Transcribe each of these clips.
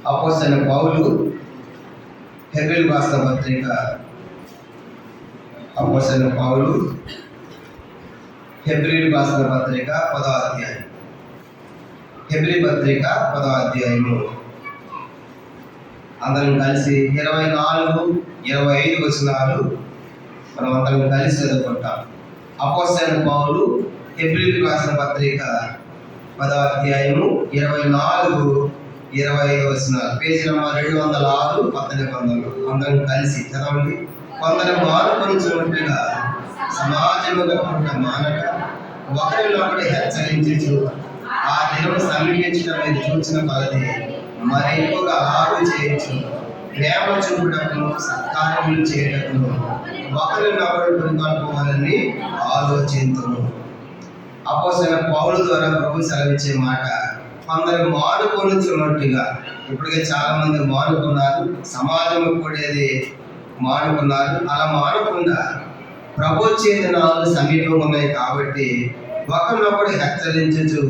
అపోస్తలుడైన పౌలు హెబ్రీయులకు రాసిన పత్రిక హెబ్రీయులకు రాసిన పత్రిక 10వ అధ్యాయం. హెబ్రీ పత్రిక 10వ అధ్యాయము అందరం కలిసి 24-25 వచనాలు మనం అందరం కలిసి చదువుకుంటాం. అపోస్తలుడైన పౌలు హెబ్రీయులకు రాసిన పత్రిక 10వ అధ్యాయము 24-25 వచనాలు. Page number 206 1900. అందరం కలిసి చదవండి. కొందరు మానుకొనుచున్నట్టుగా సమాజముగా మానక ఒకరినొకడు హెచ్చరించుచు ఆ దినము సమీపించడం మీద చూసిన కొలది మరి ఎక్కువగా అలాగే చేయొచ్చు. ప్రేమ చూపుటకును సత్కార్యములు చేయటకును ఒకరినొకడు కొనుక్కోవాలని ఆలోచించును. అపోస్తలుడైన పౌలు ద్వారా ప్రభు సెలవిచ్చే మాట, కొందరు మానుకొనుచున్నట్టుగా. ఇప్పటికే చాలా మంది మానుకున్నారు, సమాజం కూడేది మానుకున్నారు. అలా మానకుండా ప్రభు దినాలు సమీపంగా ఉన్నాయి కాబట్టి ఒకరినొకడు హెచ్చరించు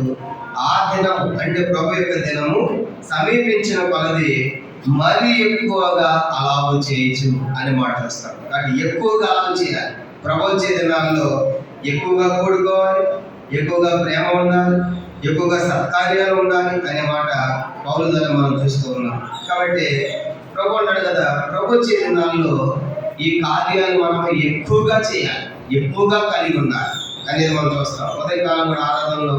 ఆ దినం అంటే ప్రభు యొక్క దినము సమీపించిన కొలది మరి ఎక్కువగా అలాగ చేయొచ్చు అని మాట్లాడుతారు. కాబట్టి ఎక్కువగా అలాగ చేయాలి. ప్రభు దినాల్లో ఎక్కువగా కూడుకోవాలి, ఎక్కువగా ప్రేమ ఉండాలి, ఎక్కువగా సత్కార్యాలు ఉండాలి అనే మాట పౌలు ద్వారా మనం చూస్తూ ఉన్నాం. కాబట్టి ప్రభు అన్నాడు కదా, ప్రభు దినాల్లో ఈ కార్యాలు మనం ఎక్కువగా చేయాలి, ఎక్కువగా కలిగి ఉండాలి అనేది మనం చూస్తాం. ఉదయకాలం కూడా ఆరాధనలో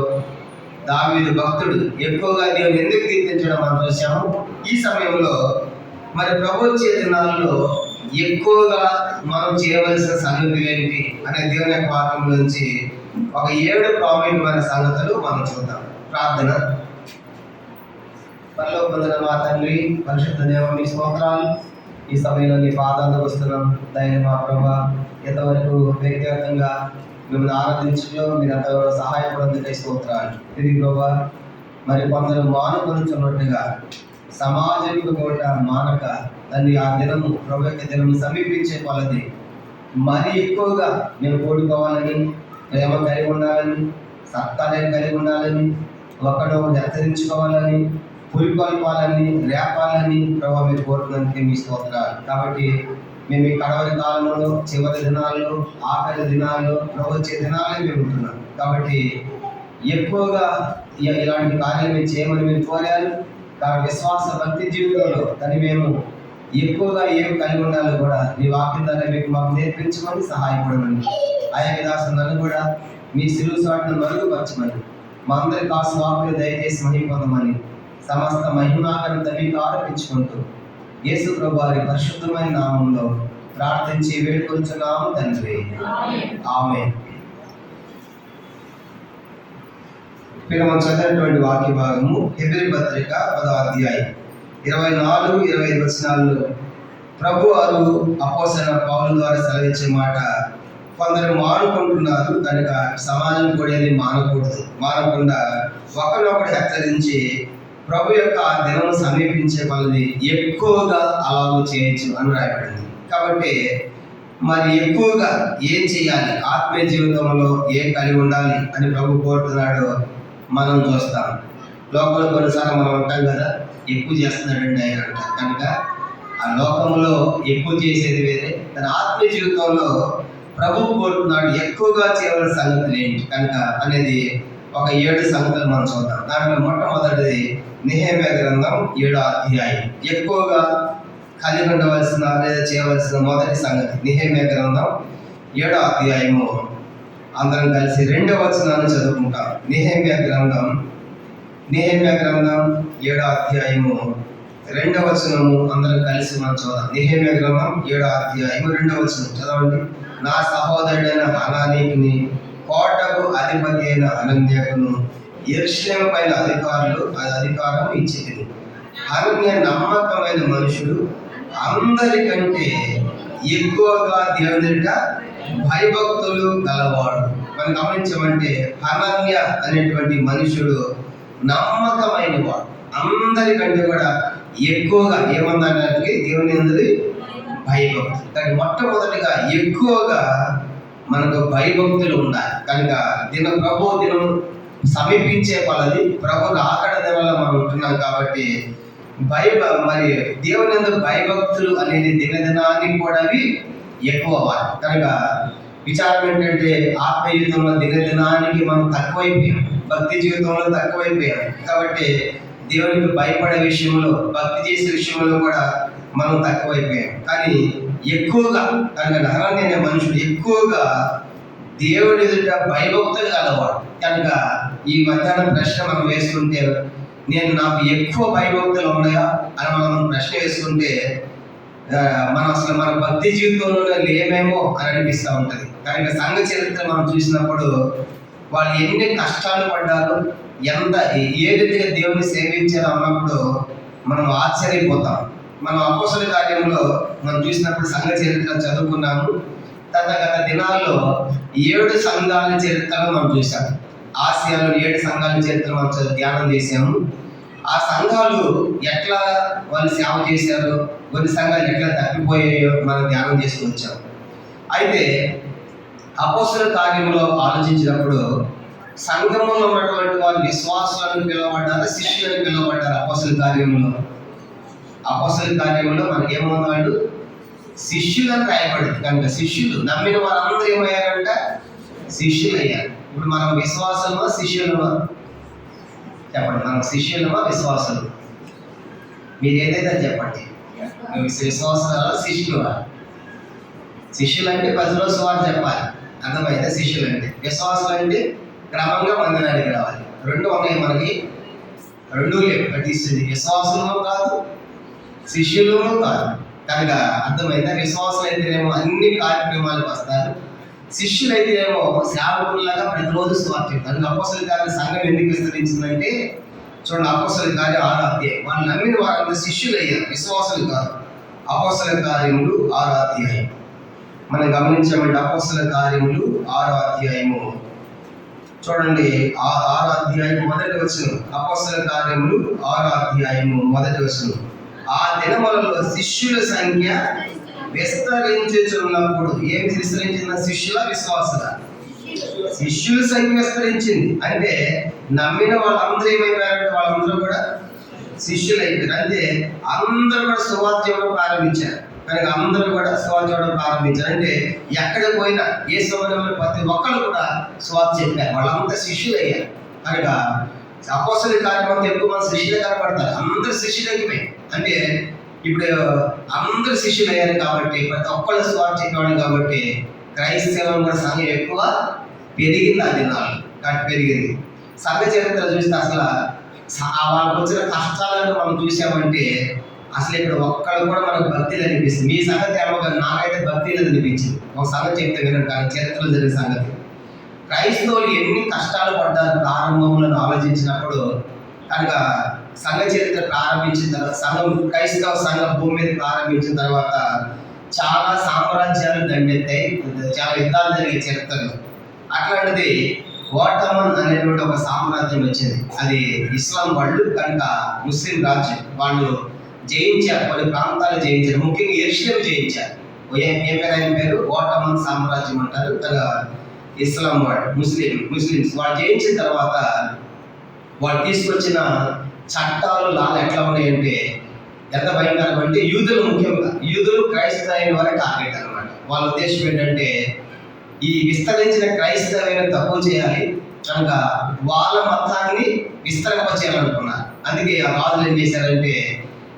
దావీదు భక్తుడు ఎక్కువగా దేవుని ఎందుకు కీర్తించడం మనం చూసాము. ఈ సమయంలో మరి ప్రభు దినాల్లో ఎక్కువగా మనం చేయవలసిన సంగతులు ఏంటి అనే దేవుని యొక్క వాక్యం నుంచి ఒక 7 ప్రాముఖ్యమైన సంగతులు మనం చూద్దాం. ప్రార్థన. పరలోకమందున మా తండ్రి, పరిశుద్ధ దేవ, మీ స్తోత్రాలు. ఈ సమయంలో నీ పాదాలకు వస్తున్నాం. దయని మా ప్రభా, ఎంతవరకు వ్యక్తిగతంగా మిమ్మల్ని ఆరాధించడంలో మీరు ఎంతవరకు సహాయపడందుకే స్తోత్రాలు. ఇది ప్రభా, మరి కొందరు మానుకొనుచున్నట్టుగా సమాజంలో కూడా మానక దాన్ని ఆ దినము ప్రభు యొక్క దినము సమీపించే కొలది మరి ఎక్కువగా మేము కోడుకోవాలని, ప్రేమ కలిగి ఉండాలని, సత్కార్యం కలిగి ఉండాలని, ఒకడు హెచ్చరించుకోవాలని, పులికొల్పాలని, రేపాలని ప్రభావ మీరు కోరుతున్నందుకే మీ స్తోత్రాలు. కాబట్టి మేము ఈ కడవరి కాలంలో, చివరి దినాల్లో, ఆఖరి దినాల్లో, ప్రభు దినాలే మేము ఉంటున్నాం. కాబట్టి ఎక్కువగా ఇలాంటి కార్యాలు మేము చేయమని మేము కోరారు. కాబట్టి విశ్వాస భక్తి జీవితంలో దాన్ని మేము ఎక్కువగా ఏమి కలిగి ఉండాలో కూడా నీ వాక్యం ద్వారా మీకు మాకు నేర్పించమని సహాయపడమని, ఆయా దాసులను కూడా మీ సిలువ సాటును మరుగుపరచమని, మా అందరి కాసు వాకులు దయచేసి మహిమపొందమని సమస్త మహిమాకరంతో మీకు ఆరోపించుకుంటూ యేసు ప్రభు వారి పరిశుద్ధమైన నామంలో ప్రార్థించి వేడుకొంచున్నాము తండ్రి. ఆమేన్. మనం చదివినటువంటి వాక్య భాగము హెబ్రీ పత్రిక 10వ అధ్యాయం 24-25 వచనాల్లో ప్రభు వారు అపోస్తలుడైన పౌలు ద్వారా సెలవిచ్చే మాట, కొందరు మానుకుంటున్నారు కనుక సమాజం కూడా మానకుండా ఒకరినొకడు హెచ్చరించి ప్రభు యొక్క ఆ దినం సమీపించే వాళ్ళని ఎక్కువగా అలాగూ చేయొచ్చు అని రాయబడింది. కాబట్టి మరి ఎక్కువగా ఏం చేయాలి, ఆత్మీయ జీవితంలో ఏం కలిగి ఉండాలి అని ప్రభు కోరుతున్నాడో మనం చూస్తాం. లోకంలో కొన్నిసార్లు మనం ఉంటాం కదా, ఎక్కువ చేస్తున్నాడండి ఆయన అంట. కనుక ఆ లోకంలో ఎక్కువ చేసేది వేరే, తన ఆత్మీయ జీవితంలో ప్రభు కోరుతున్నాడు ఎక్కువగా చేయవలసిన సంగతులు ఏంటి కనుక అనేది ఒక 7 సంగతులు మనం చూద్దాం. దాంట్లో మొట్టమొదటిది నెహెమ్యా గ్రంథం 7వ అధ్యాయం. ఎక్కువగా కలిగి ఉండవలసిన లేదా చేయవలసిన మొదటి సంగతి నెహెమ్యా గ్రంథం 7వ అధ్యాయము. అందరం కలిసి 2వ వచనాన్ని చదువుకుంటాం. నెహెమ్యా గ్రంథం 7వ అధ్యాయము 2వ వచనము అందరం కలిసి మనం చూద్దాం. నెహెమ్యా గ్రంథం 7వ అధ్యాయము 2వ వచనం చదవండి. నా సహోదరుడైన హనానీకుని, కోటకు అధిపతి అయిన హనన్యాకును యెరూషలేము పైన అధికారం ఇచ్చింది. హనన్యా నమ్మకమైన మనుషుడు, అందరికంటే ఎక్కువగా దేవుని భయభక్తులు గలవాడు. మనం గమనించమంటే హనన్య అనేటువంటి మనుషుడు నమ్మకమైన వాడు, అందరికంటే కూడా ఎక్కువగా ఏమన్నానికి దేవుని అందరి భయభక్తులు. కానీ మొట్టమొదటిగా ఎక్కువగా మనకు భయభక్తులు ఉండాలి. కనుక ప్రభు దినం సమీపించే కొలది ప్రభు ఆకడ దినాల్లో మనం ఉంటున్నాం కాబట్టి మరి దేవుని యందు భయభక్తులు అనేది దినదినానికి కూడా అవి ఎక్కువ అవ్వాలి. కనుక విచారం ఏంటంటే ఆత్మ జీవితంలో దినదినానికి మనం తక్కువైపోయాం, భక్తి జీవితంలో తక్కువైపోయాం. కాబట్టి దేవునికి భయపడే విషయంలో, భక్తి చేసే విషయంలో కూడా మనం తక్కువైపోయాం. కానీ ఎక్కువగా కనుక నహరాన్ని అనే మనుషుడు ఎక్కువగా దేవుడి ఎదుట భయభక్తులు కలవాడు. కనుక ఈ మధ్యాహ్నం ప్రశ్న మనం వేసుకుంటే, నాకు ఎక్కువ భయభక్తులు ఉన్నాయా అని మనం ప్రశ్న వేసుకుంటే మన భక్తి జీవితంలో లేమేమో అని అనిపిస్తూ ఉంటుంది. కనుక సంఘ చరిత్ర మనం చూసినప్పుడు వాళ్ళు ఎన్ని కష్టాలు పడ్డారు, ఏ రీతిగా దేవుని సేవించారో అన్నప్పుడు మనం ఆశ్చర్యపోతాం. మనం అపోస్తలుల కార్యంలో మనం చూసినప్పుడు సంఘ చరిత్ర చదువుకున్నాము. గత దినాల్లో 7 సంఘాల చరిత్రను మనం చూసాం. ఆసియాలో 7 సంఘాల చరిత్ర మనం ధ్యానం చేసాము. ఆ సంఘాలు ఎట్లా వాళ్ళు సేవ చేశారు, కొన్ని సంఘాలు ఎట్లా తప్పిపోయాయో మనం ధ్యానం చేసుకుని వచ్చాం. అయితే అపోస్తలుల కార్యంలో ఆలోచించినప్పుడు సంఘంలో ఉన్నటువంటి వారు విశ్వాసులను పిలువబడ్డారు, శిష్యులను పిలువబడ్డారు. అపోస్తలుల కార్యంలో మనకి ఏమన్నాడు, శిష్యులను రాయబడింది. కనుక శిష్యులు నమ్మిన వారందరూ ఏమయ్యారంట, శిష్యులు అయ్యారు. ఇప్పుడు మనం విశ్వాసమా శిష్యులమా చెప్పండి, మనం శిష్యులమా విశ్వాసులు? మీరు ఏదైతే చెప్పండి, విశ్వాసాల శిష్యులు. శిష్యులు అంటే 10 రోజుల వారు చెప్పాలి, అర్థమైతే? శిష్యులు అంటే. విశ్వాసులు అంటే క్రమంగా మందిరానికి రావాలి. 2 ఉన్నాయి మనకి, 2 లేవు. అది విశ్వాసులు కాదు, శిష్యులు కాదు. కనుక అర్థమైతే విశ్వాసులు అయితేనేమో అన్ని కార్యక్రమాలకు వస్తారు, శిష్యులు అయితేనేమో సేవకుల్లాగా ప్రతిరోజు సువార్త చెప్తారు. అపోస్తలుల కార్యం సంఘం ఎందుకు విస్తరించిందంటే చూడండి, అపోస్తలుల కార్యం 6వ అధ్యాయం. వాళ్ళు నమ్మిన వారందరూ శిష్యులు అయ్యారు, విశ్వాసులు కాదు. అపోస్తలుల కార్యములు 6వ అధ్యాయం మనం గమనించామంటే అపోస్తలుల కార్యములు 6వ అధ్యాయము చూడండి, 6వ అధ్యాయం 1వ వచనం. అపోస్తలుల కార్యములు 6వ అధ్యాయము 1వ వచనం. ఆ దినములలో శిష్యుల సంఖ్య విస్తరించుచున్నప్పుడు, ఏమి విస్తరించిన? శిష్యుల విశ్వాసుల శిష్యుల సంఖ్య విస్తరించింది. అంటే నమ్మిన వాళ్ళందరూ ఏమైపోయారంటే వాళ్ళందరూ కూడా శిష్యులు అయిపోయారు. అంటే అందరూ కూడా సువార్త చేయడం ప్రారంభించారు. కనుక అందరూ కూడా సువార్త చేయడం ప్రారంభించారు. అంటే ఎక్కడ పోయినా ఏ సమయంలో ప్రతి ఒక్కరు కూడా సువార్త చెప్పారు, వాళ్ళంతా శిష్యులు అయ్యారు. కనుక అపోస్తలుల కార్యక్రమంలో ఎక్కువ మంది శిష్యులు కనపడతారు, అందరూ శిష్యులు అయిపోయాయి. అంటే ఇప్పుడు అందరూ శిష్యులు అయ్యారు కాబట్టి, ప్రతి ఒక్కళ్ళు సువార్త చెప్పేవాళ్ళు కాబట్టి క్రైస్తవం కూడా సంఘం ఎక్కువ పెరిగింది. ఆ దినాలు పెరిగింది. సంఘ చరిత్ర చూస్తే అసలు వాళ్ళకి వచ్చిన కష్టాలను మనం చూసామంటే అసలు ఇక్కడ ఒక్కళ్ళు కూడా మనకు భక్తి అనిపిస్తుంది. మీ సంగతి ఏమో కానీ నాకైతే భక్తి అనిపించింది. ఒక సంగతి చెప్తే వినండి, కానీ చరిత్రలో జరిగిన సంగతి. క్రైస్తవులు ఎన్ని కష్టాలు పడ్డారు ప్రారంభంలో ఆలోచించినప్పుడు. కనుక సంఘ చరిత్ర ప్రారంభించిన తర్వాత, క్రైస్తవ సంఘం భూమి మీద ప్రారంభించిన తర్వాత చాలా సామ్రాజ్యాలు దండెత్తాయి, చాలా యుద్ధాలు జరిగే చరిత్రలో. అట్లాంటిది ఓటమన్ అనేటువంటి ఒక సామ్రాజ్యం వచ్చింది. అది ఇస్లాం వాళ్ళు. కనుక ముస్లిం రాజ్యం వాళ్ళు జయించారు, కొన్ని ప్రాంతాలు జయించారు, ముఖ్యంగా యెరూషలేము జయించారు. ఆయన పేరు ఓటమన్ సామ్రాజ్యం అంటారు. ఇస్లాం వాళ్ళు ముస్లిమ్స్ వాళ్ళు జయించిన తర్వాత వాళ్ళు తీసుకొచ్చిన చట్టాలు లాలు ఎట్లా ఉన్నాయంటే ఎంత భయంకరం అంటే, యూదులు క్రైస్తవైన వారే టార్గెట్ అనమాట. వాళ్ళ ఉద్దేశం ఏంటంటే ఈ విస్తరించిన క్రైస్తవైన తక్కువ చేయాలి, కనుక వాళ్ళ మతాన్ని విస్తరింపచేయాలనుకున్నారు. అందుకే ఆ రాజులు ఏం చేశారంటే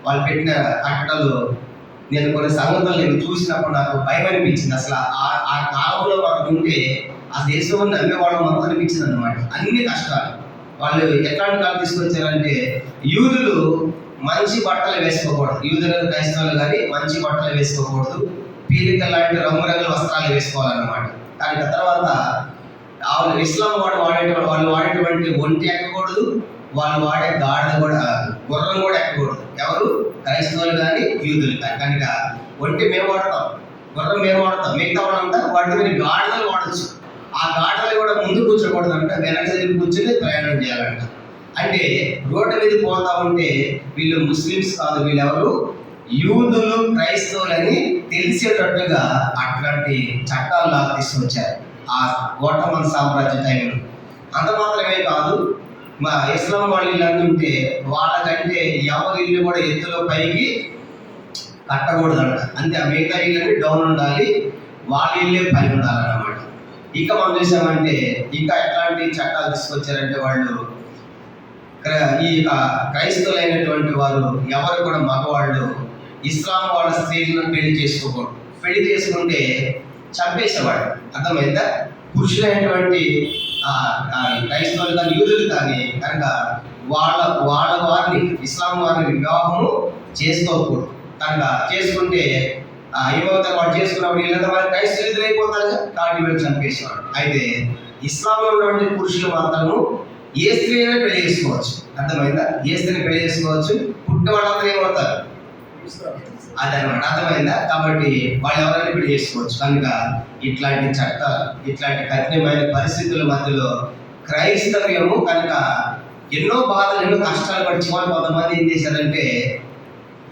వాళ్ళు పెట్టిన కట్టడలు, నేను కొన్ని సంగతులు చూసినప్పుడు నాకు భయం అనిపించింది. అసలు ఆ కాలంలో వాళ్ళు ఉంటే ఆ దేశంలో నమ్మేవాళ్ళం మొత్తం అనిపించింది అనమాట. అన్ని కష్టాలు. వాళ్ళు ఎట్లాంటి కాలం తీసుకొచ్చారంటే యూదులు మంచి బట్టలు వేసుకోకూడదు, యూదులు క్రైస్తవులు కానీ మంచి బట్టలు వేసుకోకూడదు, పీలిక లాంటి రంగురంగుల వస్త్రాలు వేసుకోవాలన్నమాట. కానీ తర్వాత ఇస్లాం వాళ్ళు వాడేటువంటి ఒంటి ఎక్కకూడదు, వాళ్ళు వాడే గాడిద కూడా, గుర్రం కూడా ఎక్కకూడదు. ఎవరు? క్రైస్తవులు కానీ యూదులు కానీ. కనుక ఒంటి మేము వాడతాం, గుర్రం మేము వాడతాం, మిగతా వాళ్ళంతా వాటి మీద గాడిదలు వాడచ్చు. ఆ గాడిదలు కూడా ముందు కూర్చోకూడదు అంట, వెనక దగ్గర కూర్చొని ప్రయాణం చేయాలంట. అంటే రోడ్డు మీద పోతా ఉంటే వీళ్ళు ముస్లిమ్స్ కాదు, వీళ్ళు ఎవరు? యూదులు క్రైస్తవులని తెలిసేటట్టుగా అట్లాంటి చట్టాలు లాగా తీసుకొచ్చారు ఆ ఓటమన్ సామ్రాజ్య టైంలో. అంత మాత్రమే కాదు, మా ఇస్లాం వాళ్ళ ఇల్లు అంటుంటే వాళ్ళకంటే ఎవరి ఇల్లు కూడా ఎత్తులో పైకి కట్టకూడదంట. అంతే, ఆ మిగతా ఇల్లు డౌన్ ఉండాలి, వాళ్ళ ఇల్లే పై ఉండాలన్నమాట. ఇక మనం చూసామంటే ఇంకా ఎట్లాంటి చట్టాలు తీసుకొచ్చారంటే వాళ్ళు ఈ క్రైస్తవులైనటువంటి వారు ఎవరు కూడా మగవాళ్ళు ఇస్లాం వాళ్ళ స్త్రీలను పెళ్లి చేసుకోకూడదు. పెళ్లి చేసుకుంటే చంపేసేవాడు. అర్థమైందా? పురుషులైనటువంటి క్రైస్తవులు కానీ యూదులు కానీ కనుక వాళ్ళ వారిని ఇస్లాం వారిని వివాహము చేసుకోకూడదు. కనుక చేసుకుంటే ఏమవుతారు, వాడు చేసుకున్నప్పుడు వీళ్ళంతా వారి క్రైస్తవులు అయిపోతారు కాబట్టి వీళ్ళు చంపేసేవాడు. అయితే ఇస్లాంలో ఉన్నటువంటి పురుషులు మాత్రము ఏ స్త్రీ అయినా పెళ్లి చేసుకోవచ్చు. అర్థమైందా? ఏ స్త్రీని పెళ్లి చేసుకోవచ్చు. పుట్టిన వాళ్ళందరూ ఏమవుతారు, అదనమాట. అర్థమైందా? కాబట్టి వాళ్ళు ఎవరైనా పెళ్లి చేసుకోవచ్చు. కనుక ఇట్లాంటి చట్టాలు, ఇట్లాంటి కఠినమైన పరిస్థితుల మధ్యలో క్రైస్తవ్యము కనుక ఎన్నో బాధలు, ఎన్నో కష్టాలు పడిచి వాళ్ళు కొంతమంది ఏం చేశారంటే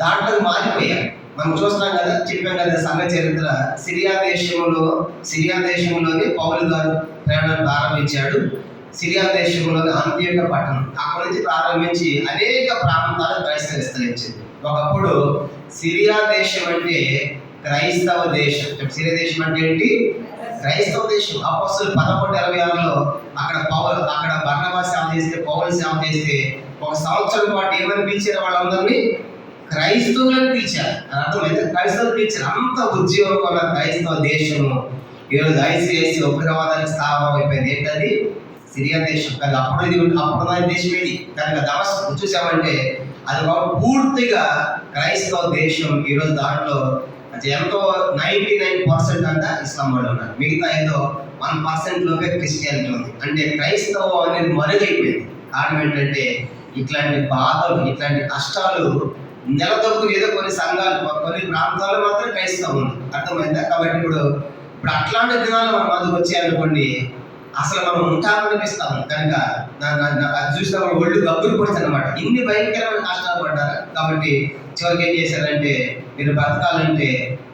దాంట్లో మారిపోయారు. మనం చూస్తున్నాం కదా, చెప్పాం కదా సంఘ చరిత్ర. సిరియా దేశంలోని పౌలు గారు ప్రయాణం ప్రారంభించాడు. సిరియా దేశంలోని అంత్యోక పట్టణం, అక్కడి నుంచి ప్రారంభించి అనేక ప్రాంతాలు క్రైస్తవ విస్తరించింది. ఒకప్పుడు సిరియా దేశం అంటే క్రైస్తవ దేశం. సిరియా దేశం అంటే ఏంటి? క్రైస్తవ దేశం. అపోస్తలులు 11:26లో అక్కడ బర్నబా సేవ చేస్తే, పౌలు సేవ చేస్తే ఒక సంవత్సరం పాటు ఏమని పిలిచారు? వాళ్ళందరినీ క్రైస్తవులను పిలిచారు. అర్థమైతే క్రైస్తవులు పిలిచారు. అంత ఉద్యోగం ఉన్న క్రైస్తవ దేశము ఈరోజు ఐసిఐసి ఉగ్రవాదానికి స్థానం అయిపోయింది. ఏంటది? సిరియా దేశం. కానీ అప్పుడు దేశం ఏది? కనుక దమస్కు చూసామంటే అది పూర్తిగా క్రైస్తవ దేశం. ఈరోజు దాంట్లో ఎంతో 99% అంతా ఇస్లాం వాళ్ళు ఉన్నారు. మిగతా ఏదో 1% లోపే క్రిస్టియానిటీ ఉంది. అంటే క్రైస్తవం అనేది మరుగైపోయింది. కారణం ఏంటంటే ఇట్లాంటి బాధలు, ఇట్లాంటి కష్టాలు నెలదొక్కు ఏదో కొన్ని సంఘాలు, కొన్ని ప్రాంతాల్లో మాత్రం క్రైస్తవం ఉంది. అర్థమైందా? కాబట్టి ఇప్పుడు అట్లాంటి దినాలు మనం అందుకు వచ్చాయనుకోండి, అసలు మనం ఉంటామనిపిస్తాము. కనుక అది చూసిన ఒళ్ళు గబ్బులు పడుతుంది అనమాట. ఇన్ని భయంకరమైన కష్టాలు పడ్డారు. కాబట్టి చివరికి ఏం చేశారంటే, మీరు బ్రతకాలంటే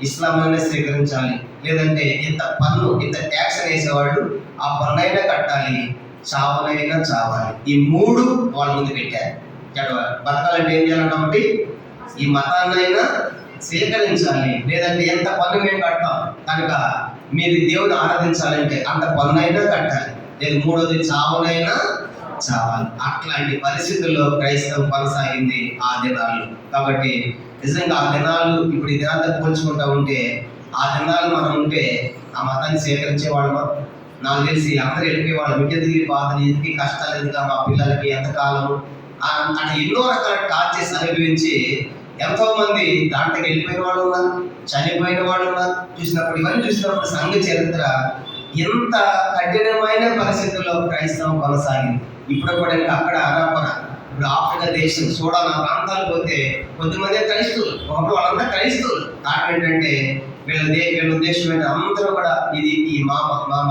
ఇస్లాంలోనే స్వీకరించాలి, లేదంటే ఇంత పన్ను, ఇంత ట్యాక్స్ వేసేవాళ్ళు ఆ పన్నైనా కట్టాలి, చావనైనా చావాలి. ఈ 3 వాళ్ళ ముందు పెట్టారు. బతకాలంటే ఏం చేయాలి కాబట్టి ఈ మతాన్నైనా స్వీకరించాలి, లేదంటే ఎంత పన్ను మేము కడతాం, కనుక మీరు దేవుని ఆరాధించాలంటే అంత పన్నునైనా కట్టాలి, లేదు 3వది చావునైనా చావాలి. అట్లాంటి పరిస్థితుల్లో క్రైస్తవం కొనసాగింది ఆ దినాలు. కాబట్టి నిజంగా ఆ దినాలు ఇప్పుడు ఈ దినాలతో పోల్చుకుంటా ఉంటే, ఆ దినాలు మనం ఉంటే ఆ మతాన్ని స్వీకరించే వాళ్ళమా? నాకు తెలిసి అందరూ వెళ్ళిపోయేవాళ్ళు. విద్యకి బాధలు, ఎందుకు కష్టాలు, ఎందుకు మా పిల్లలకి ఎంతకాలము అట్లా ఎన్నో రకాల టార్చర్స్ అనుభవించి ఎంతో మంది దాంట్లోకి వెళ్ళిపోయిన వాళ్ళు ఉన్నారు, చనిపోయిన వాళ్ళు ఉన్నారు. ఇవన్నీ చూసినప్పుడు సంఘ చరిత్ర ఎంత కఠినమైన పరిస్థితుల్లో క్రైస్తవం కొనసాగింది. ఇప్పుడు కూడా ఇంకా అక్కడ అరాపర, ఇప్పుడు ఆఫ్రికా దేశం, సూడాన్ ఆ ప్రాంతాలు పోతే కొద్దిమంది క్రైస్తవులు, ఒకప్పుడు వాళ్ళంతా క్రైస్తవులు. కారణం ఏంటంటే వీళ్ళ ఉద్దేశం ఏంటంటే అందరూ కూడా ఇది ఈ మా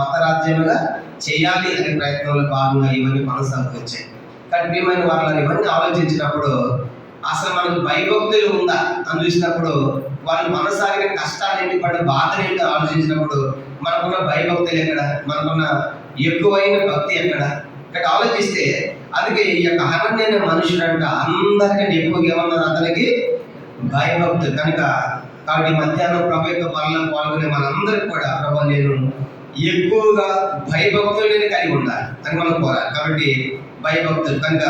మతరాజ్యంగా చేయాలి అనే ప్రయత్నంలో భాగంగా ఇవన్నీ కొనసాగుతూ వచ్చాయి. కానీ ప్రియమైన వాళ్ళని ఇవన్నీ ఆలోచించినప్పుడు అసలు మనకు భయభక్తులు ఉందా అని చూసినప్పుడు, వాళ్ళు మనసాగిన కష్టాలు ఏంటి, పడే బాధలు ఏంటో ఆలోచించినప్పుడు మనకున్న భయభక్తులు ఎక్కడ, మనకున్న ఎక్కువైన భక్తి ఎక్కడ? ఇక్కడ ఆలోచిస్తే అందుకే ఈ యొక్క హనన్య అనే మనుషుడు అంట అందరికంటే ఎక్కువగా ఏమన్నారు, అతనికి భయభక్తులు. కనుక కాబట్టి మధ్యాహ్నం ప్రభు యొక్క పనులను పాల్గొనే మనందరికి కూడా ప్రభు నేను ఎక్కువగా భయభక్తులని కలిగి ఉండాలి అని మనం కోరాలి. కాబట్టి భయభక్తులు కనుక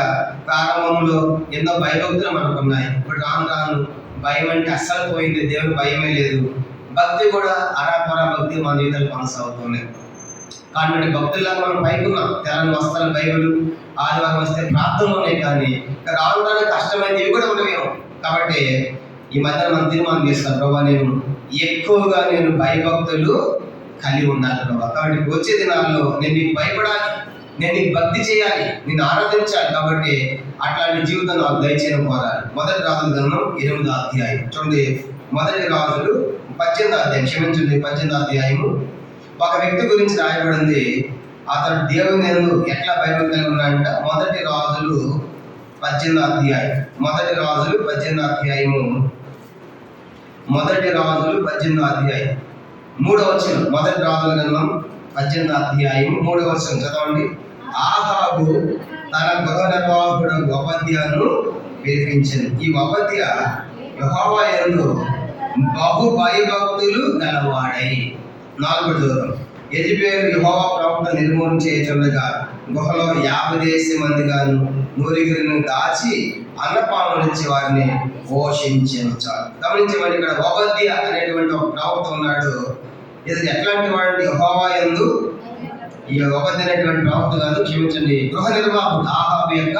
ప్రారంభంలో ఎన్నో భయభక్తులు మనకు ఉన్నాయి. ఇప్పుడు రాను భయం అంటే అస్సలు పోయింది, దేవుని భయమే లేదు. భక్తి కూడా అరాపరా భక్తి మన జీవితాలు కొనసాగుతున్నాయి. కాబట్టి భక్తుల్లాగా మనం పైకున్నాం, తెల్లని వస్త్రాలు, బైబిల్, ఆదివారం వస్తే ప్రార్థనలు ఉన్నాయి. కానీ రావడానికి కష్టమైంది ఇవి కూడా ఉండవేమో. కాబట్టి ఈ మధ్య మనం తీర్మానం చేస్తాం, ప్రభావ నేను భయభక్తులు కలిగి ఉండాలి ప్రభావ. కాబట్టి వచ్చే దినాల్లో నేను నీకు భయపడాలి, నేను నీకు భక్తి చేయాలి, నేను ఆరాధించాలి. కాబట్టి అట్లాంటి జీవితం నాకు దయచేయడం కోరాలి. మొదటి రాజుల గ్రంథం 8వ అధ్యాయం చూడండి. మొదటి రాజులు 18వ అధ్యాయం, క్షమించండి 18వ అధ్యాయము. ఒక వ్యక్తి గురించి రాయబడింది. అతడు దేవుని యందు ఎట్లా భయభక్తి కలిగి ఉన్నాడంట. మొదటి రాజులు 18వ అధ్యాయం, మొదటి రాజులు 18వ అధ్యాయము, మొదటి రాజులు 18వ అధ్యాయం 3వ వచనం. మొదటి రాజుల గ్రంథం 18వ అధ్యాయం 3వ వచనం చదవండి. ఆహాబు తన గృహ నిర్వాహకుడు ఓబద్యాను పిలిపించింది. ఈ ఓబద్య యెహోవా యందు బహు భయభక్తులు గలవాడై. 4వ దూరం యెజెబెలు యెహోవా ప్రవక్త నిర్మూలన చేయుచుండగా గుహలో 50 మంది గాను నూరుగురిని దాచి అన్నపానములిచ్చి వారిని పోషించెను. చాలు గమనించమని, ఇక్కడ ఓబద్య అనేటువంటి ఒక ప్రవక్త ఉన్నాడు. ఇది ఎట్లాంటి వాడు? యెహోవా యందు ఈ ఓబద్య అనేటువంటి ప్రవక్త కాదు, క్షమించండి, గృహ నిర్వాహకుడు, ఆహాబు యొక్క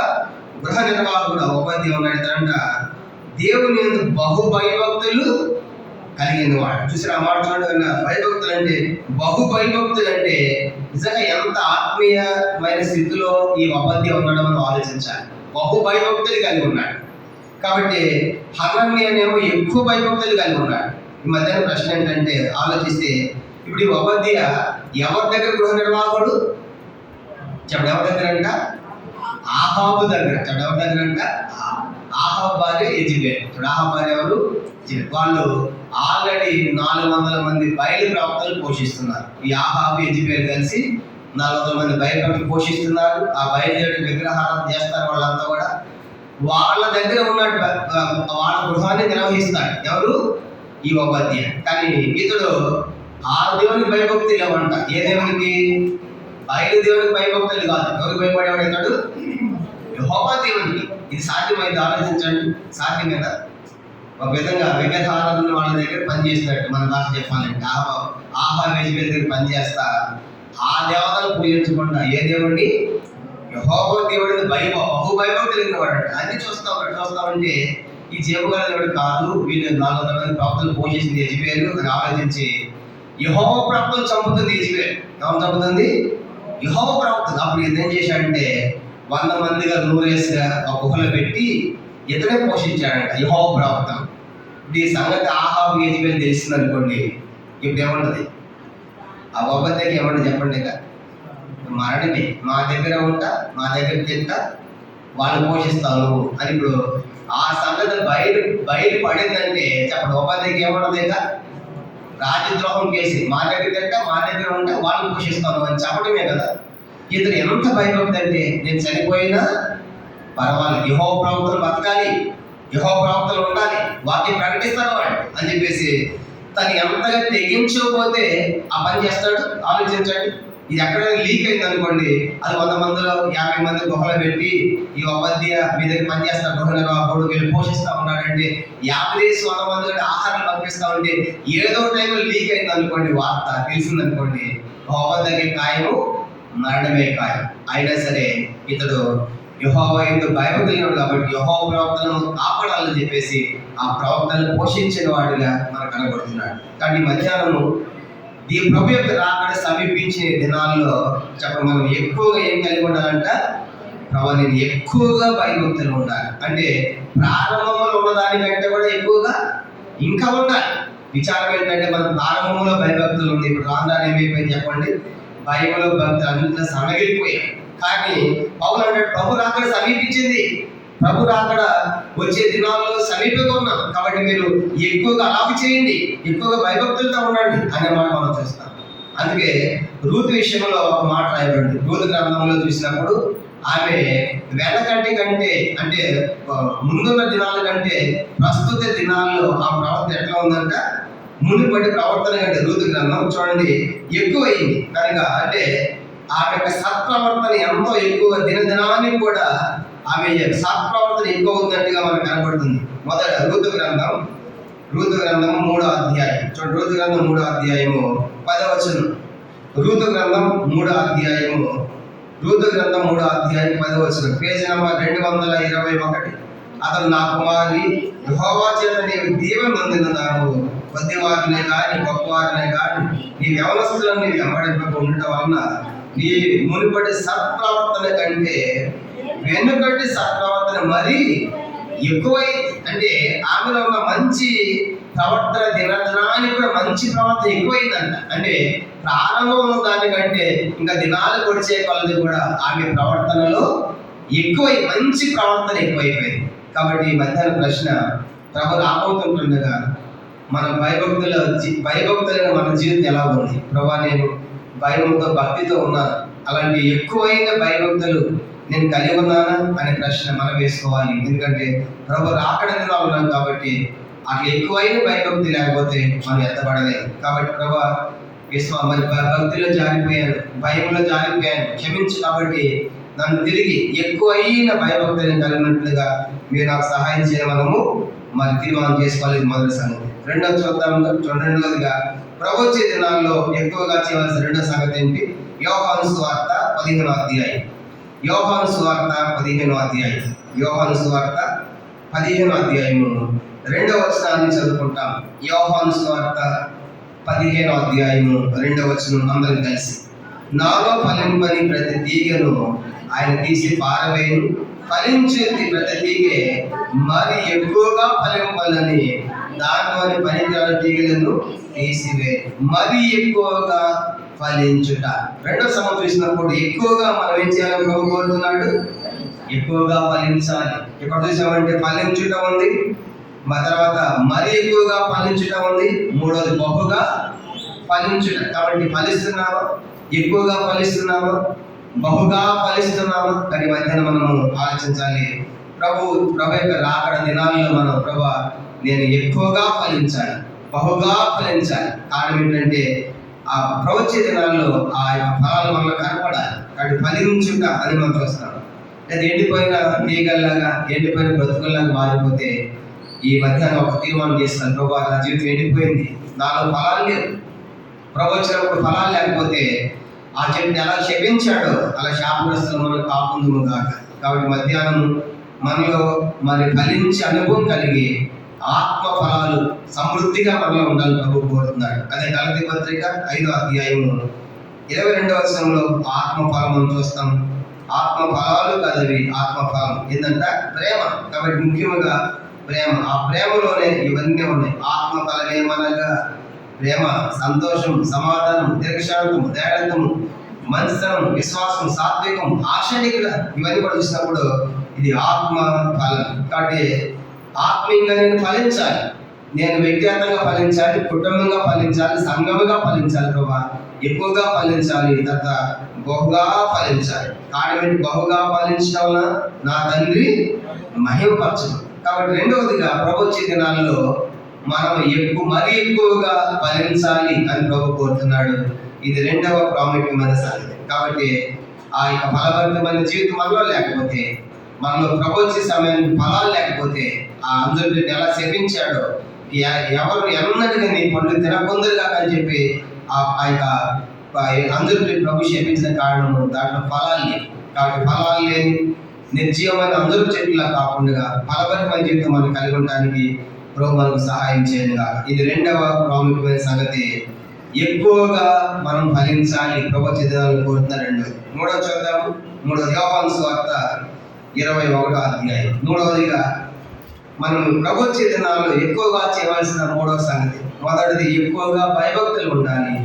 గృహ నిర్వాహకుడు ఓబద్య ఉన్నాడు. ఇతడంట దేవుని యందు బహు భయభక్తులు కలిగిన వాడు. చూసారు ఆ మాట చూడండి. భయభక్తులు అంటే, బహు భయభక్తులు అంటే నిజంగా ఎంత ఆత్మీయమైన స్థితిలో ఈ ఓబద్య ఉన్నాడో మనం ఆలోచించాలి. బహు భయభక్తులు కలిగి ఉన్నాడు. కాబట్టి హనన్య అనేమో ఎక్కువ భయభక్తులు కలిగి ఉన్నాడు. ఈ మధ్యాహ్నం ప్రశ్న ఏంటంటే, ఆలోచిస్తే ఇప్పుడు ఈ ఓబద్య ఎవరి దగ్గర గృహ నిర్వాహకుడు? చెప్పండి, ఎవరి దగ్గర అంట? ఆహాబు దగ్గర. చెప్పండి, ఎవరి దగ్గర అంట? ఆహాబు భార్య యెజెబెల్. ఇప్పుడు ఆహాబు భార్య ఎవరు? వాళ్ళు ఆల్రెడీ 400 మంది బయలు ప్రవక్తలు పోషిస్తున్నారు. ఈ ఆహాబు యెజెబెల్ కలిసి 400 మంది బయలు ప్రవక్తలు పోషిస్తున్నారు. ఆ బయలుదేరి విగ్రహాలను చేస్తారు. వాళ్ళంతా కూడా వాళ్ళ దగ్గర ఉన్నట్టు వాళ్ళ గృహాన్ని నిర్వహిస్తాడు. ఎవరు? ఈ ఓబద్య. కానీ ఇతడు ఆ దేవునికి భయభక్తులు లేవంట. ఏ దేవునికి? బయలు దేవునికి భయభక్తులు కాదు. ఎవరికి భయపడేవాడు ఇతడు? యెహోవా దేవునికి. ఇది సాధ్యమైంది? ఆలోచించండి, సాధ్యమేనా? ఒక విధంగా విగ్రహాలను వాళ్ళ దగ్గర పనిచేసినట్టు మన భాష చెప్పాలంటే, ఆహాబు యెజెబెల్ దగ్గర పనిచేస్తా ఆ దేవతలు పూజించకుండా ఏ దేవుడిని? యెహోవా దేవుడిని బహు భయభక్తులు కలిగిన వాడు. అన్ని చూస్తామంటే ఈ జేబుగల దేవుడు కాదు, వీళ్ళు 400 మంది ప్రవక్తలు పోషించింది యెజెబెలు అని ఆలోచించి యెహోవా ప్రవక్తలు చంపుతుంది యెజెబెల్. ఎవరు చంపుతుంది? యెహోవా ప్రవక్తలు. అప్పుడు ఇతను ఏం చేశాడంటే 100 మందిగా నూరేసిగా ఒక గుహలో పెట్టి ఇతనే పోషించాడంట యెహోవా ప్రవక్త. ఈ సంగతి ఆహాబు యెజెబెలు తెలిసింది అనుకోండి, ఇప్పుడు ఏమంటది? ఆ ఓబద్యకి ఏమంటే చెప్పండి, ఇక మరణమే. మా దగ్గర ఉంటా, మా దగ్గర తింటా, వాళ్ళు పోషిస్తాను అని. ఇప్పుడు ఆ సంగతి బయట పడిందంటే చెప్పండి, ఓబద్యకి ఏమంటది? ఇక రాజద్రోహం కేసి మా దగ్గర తింటా, మా దగ్గర ఉంటా, వాళ్ళు పోషిస్తాను అని చెప్పడమే కదా. ఇతను ఎంత భయభక్తి అంటే, నేను చనిపోయినా పర్వాలేదు, యెహోవా ప్రవక్తలు బతకాలి, యెహోవా ప్రవక్తలు ఉండాలి, వాక్యం ప్రకటిస్తారు వాడు అని చెప్పేసి తను ఎంతగా తెగించకపోతే ఆ పని చేస్తాడు. ఆలోచించండి. ఇది ఎక్కడైనా లీక్ అయింది అనుకోండి, అది 100 మందిలో 50 మంది గుహలో పెట్టి ఈ ఓబద్య మీ దగ్గర పనిచేస్తారు, గృహ నిర్వాహకుడు, వీళ్ళు పోషిస్తూ ఉన్నాడంటే 100 మంది ఆహారం పంపిస్తూ ఉంటే ఏదో టైంలో లీక్ అయింది అనుకోండి, వార్త తెలిసింది అనుకోండి, ఓబద్యకి ఖాయము, మరణమే ఖాయం. అయినా సరే ఇతడు యెహోవా యందు భయభక్తులు కాబట్టి యెహోవా ప్రవక్తలను కాపాడాలని చెప్పేసి ఆ ప్రవక్తలను పోషించిన వాడిగా మనకు కనబడుతున్నాడు. కానీ మధ్యాహ్నము ఈ ప్రభు యొక్క రాకడ సమీపించే దినాల్లో చెప్పండి, మనం ఎక్కువగా ఏం కలిగి ఉండాలంట? ప్రభు నేను ఎక్కువగా భయభక్తులు ఉండాలి. అంటే ప్రారంభంలో ఉన్నదానికంటే కూడా ఎక్కువగా ఇంకా ఉండాలి. విచారం ఏంటంటే, మనం ప్రారంభంలో భయభక్తులు ఉంది, ఇప్పుడు రాను ఏమైపోయింది చెప్పండి? బైబిల్ భక్తులు అన్నింటిలో సన్నగిలిపోయాయి. కానీ పౌలు అంటే ప్రభు రాకడ సమీపించింది, ప్రభు రాకడ వచ్చే దినాల్లో సమీపంగా ఉన్నాం కాబట్టి మీరు ఎక్కువగా అలాగే చేయండి, ఎక్కువగా భయభక్తులతో ఉండండి అనే మాట మనం చూస్తాం. అందుకే రూతు విషయంలో ఒక మాట రాయబడింది. రూతు గ్రంథంలో చూసినప్పుడు ఆమె వెనకటి కంటే, అంటే ముందున్న దినాల కంటే ప్రస్తుత దినాల్లో ఆ ప్రవర్తన ఎట్లా ఉందంట? మునుపటి ప్రవర్తన కంటే రూతు గ్రంథం చూడండి ఎక్కువైంది కనుక, అంటే ఆమె యొక్క సత్ప్రవర్తన ఎంతో ఎక్కువ, దినదినానికి కూడా ఆమె సత్ప్రవర్తన ఎక్కువ ఉన్నట్టుగా మనకు కనబడుతుంది. మొదట రూతు గ్రంథం 3వ అధ్యాయం చూడండి. రూతు గ్రంథం 3వ అధ్యాయము 10వ వచనం. రూతు గ్రంథం 3వ అధ్యాయము 10వ వచనం. Page number 221. అతను నా కుమారి, యెహోవా చేత నీవు దీవెన పొందినదావు, కొద్దివారినే కానీ గొప్పవారినే కానీ నీ వ్యవస్థలను నీ వెంబడింపక ఉండటం వలన నీ మునుపటి సత్ప్రవర్తన కంటే వెనుకటి సత్ప్రవర్తన మరీ ఎక్కువైంది. అంటే ఆమెలో ఉన్న మంచి ప్రవర్తన దినదినానికి కూడా మంచి ప్రవర్తన ఎక్కువైందంట. అంటే ప్రారంభంలో దానికంటే ఇంకా దినాలు గడిచే కొలది కూడా ఆమె ప్రవర్తనలో మంచి ప్రవర్తన ఎక్కువైపోయింది. కాబట్టి ఈ మధ్యాహ్న ప్రశ్న, ప్రభు రాబోతుంటుండగా మన భయభక్తులైన మన జీవితం ఎలా ఉంది? ప్రభా నేను భయంతో భక్తితో ఉన్నాను, అలాంటి ఎక్కువైన భయభక్తులు నేను కలిగి ఉన్నానా అనే ప్రశ్న మనం వేసుకోవాలి. ఎందుకంటే ప్రభు రాకడ దినాలు ఉన్నాం కాబట్టి అట్లా ఎక్కువైన భయభక్తి లేకపోతే మనం ఎత్తబడలేదు. కాబట్టి ప్రభు మరి భక్తిలో జారిపోయాను, భయంలో జారిపోయాను, క్షమించు, కాబట్టి నన్ను తిరిగి ఎక్కువైన భయభక్తులను కలిగినట్లుగా మీరు నాకు సహాయం చేయమనము మరి తీర్మానం చేసుకోవాలి. మొదటి సంగతి. రెండవదిగా ప్రభు వచ్చే దినాల్లో ఎక్కువగా చేయవలసిన రెండో సంగతి ఏంటి? యోహాను సువార్త 15వ అధ్యాయం. యోహాను సువార్త 15వ అధ్యాయం. యోహాను సువార్త 15వ అధ్యాయము 2వ వచనాన్ని చదువుకుంటాం. యోహాను సువార్త 15వ అధ్యాయము 2వ వచనం అందరం కలిసి. నాలో ఫలింపని ప్రతి తీగను ఆయన తీసి పారవేయను, ఫలించే ప్రతి తీగే మరి ఎక్కువగా ఫలింపాలని దానిలోని పనికిరాని తీగలను తీసివే. మరి ఎక్కువగా ఫలించుట. రెండో సంగతి చూసినప్పుడు ఎక్కువగా మనం ఏం చేయాలని ప్రభు కోరుతున్నాడు? ఎక్కువగా ఫలించాలి. ఎక్కడ చూసామంటే ఫలించుట ఉంది, మా తర్వాత మరి ఎక్కువగా ఫలించుట ఉంది, మూడోది బహుగా ఫలించుట. కాబట్టి ఫలిస్తున్నామా? ఎక్కువగా ఫలిస్తున్నామా? బహుగా ఫలిస్తున్నామా? దాని మధ్యన మనము ఆలోచించాలి. ప్రభు యొక్క రాకడ దినాల్లో మనం నేను ఎక్కువగా ఫలించాలి, బహుగా ఫలించాలి. కారణం ఏంటంటే ఆ ప్రవచే దినాల్లో ఆ యొక్క ఫలాలు మనలో కనపడాలి. కాబట్టి ఫలించుట అని మనం చూస్తాం. లేదా ఎండిపోయిన తీగల్లాగా, ఎండిపోయిన బ్రతుకుల్లాగా మారిపోతే ఈ మధ్యాహ్నం ఒక తీర్మానం చేస్తాను, ప్రభు నా జీవితం ఎండిపోయింది, నాలో ఫలాలు లేవు. ప్రభు వచ్చినప్పుడు ఫలాలు లేకపోతే ఆ చెట్టుని ఎలా శపించాడో అలా శాపగ్రస్తులు మనం కాకుందుము కాక. కాబట్టి మధ్యాహ్నం మనలో మరి ఫలించే అనుభవం కలిగి ఆత్మ ఫలాలు సమృద్ధిగా మనలో ఉండాలని ప్రభు కోరుతున్నాడు. అదే గలతీ పత్రిక 5వ అధ్యాయము 22వ వచనంలో ఆత్మ ఫలం మనం చూస్తాం. ఆత్మ ఫలాలు కదవి ఆత్మ ఫలం ఏంటంటే ప్రేమ. కాబట్టి ముఖ్యంగా ప్రేమ. ఆ ప్రేమలోనే ఇవన్నీ ఉన్నాయి. ఆత్మ ఫలం ఏమనగా ప్రేమ, సంతోషం, సమాధానం, దీర్ఘశాంతం, దయాళత్వము, మంచితనం, విశ్వాసం, సాత్వికం, ఆశనికుల, ఇవన్నీ కూడా చూసినప్పుడు ఇది ఆత్మ ఫలం. కాబట్టి ఆత్మీయంగా నేను ఫలించాలి, నేను వ్యక్తిగతంగా ఫలించాలి, కుటుంబంగా ఫలించాలి, సంఘముగా ఫలించాలి. ప్రభా ఎక్కువగా ఫలించాలి, తర్వాత బహుగా ఫలించాలి. కారణం బహుగా ఫలించడం వల్ల నా తండ్రి మహిమపరచడం. కాబట్టి రెండవదిగా ప్రభు వచ్చే దినాల్లో మనం మరీ ఎక్కువగా ఫలించాలి అని ప్రభు కోరుతున్నాడు. ఇది రెండవ ప్రాముఖ్యమైన సంగతి. కాబట్టి ఆ యొక్క ఫలభరితమైన జీవితం మనలో లేకపోతే, మనలో ప్రభు వచ్చే సమయానికి ఫలాలు లేకపోతే, ఆ అందరిని ఎలా శపించాడో, ఎవరు ఎన్నటిగా నీ పండ్లు తినకుందరుగా అని చెప్పి ఆ యొక్క అందరిని ప్రభు శపించిన కారణము దాంట్లో ఫలాలు లేవు. కాబట్టి ఫలాలు లేని నిర్జీవమైన అందరూ చెట్లా కాకుండా ఫలభరితమైన జీవితం మనం కలిగి ఉండడానికి ప్రభు మనకు సహాయం చేయండి. ఇది రెండవ ప్రాముఖ్యమైన సంగతి. ఎక్కువగా మనం ఫలించాలి, ప్రభు చిత్రాలను కోరుతున్నారండి. మూడవ చూద్దాము. యోహాను సువార్త 21వ అధ్యాయం. మూడవదిగా మనం ప్రభు దినాల్లో ఎక్కువగా చేయవలసిన మూడవ సంగతి. మొదటిది ఎక్కువగా భయభక్తులు ఉండాలి,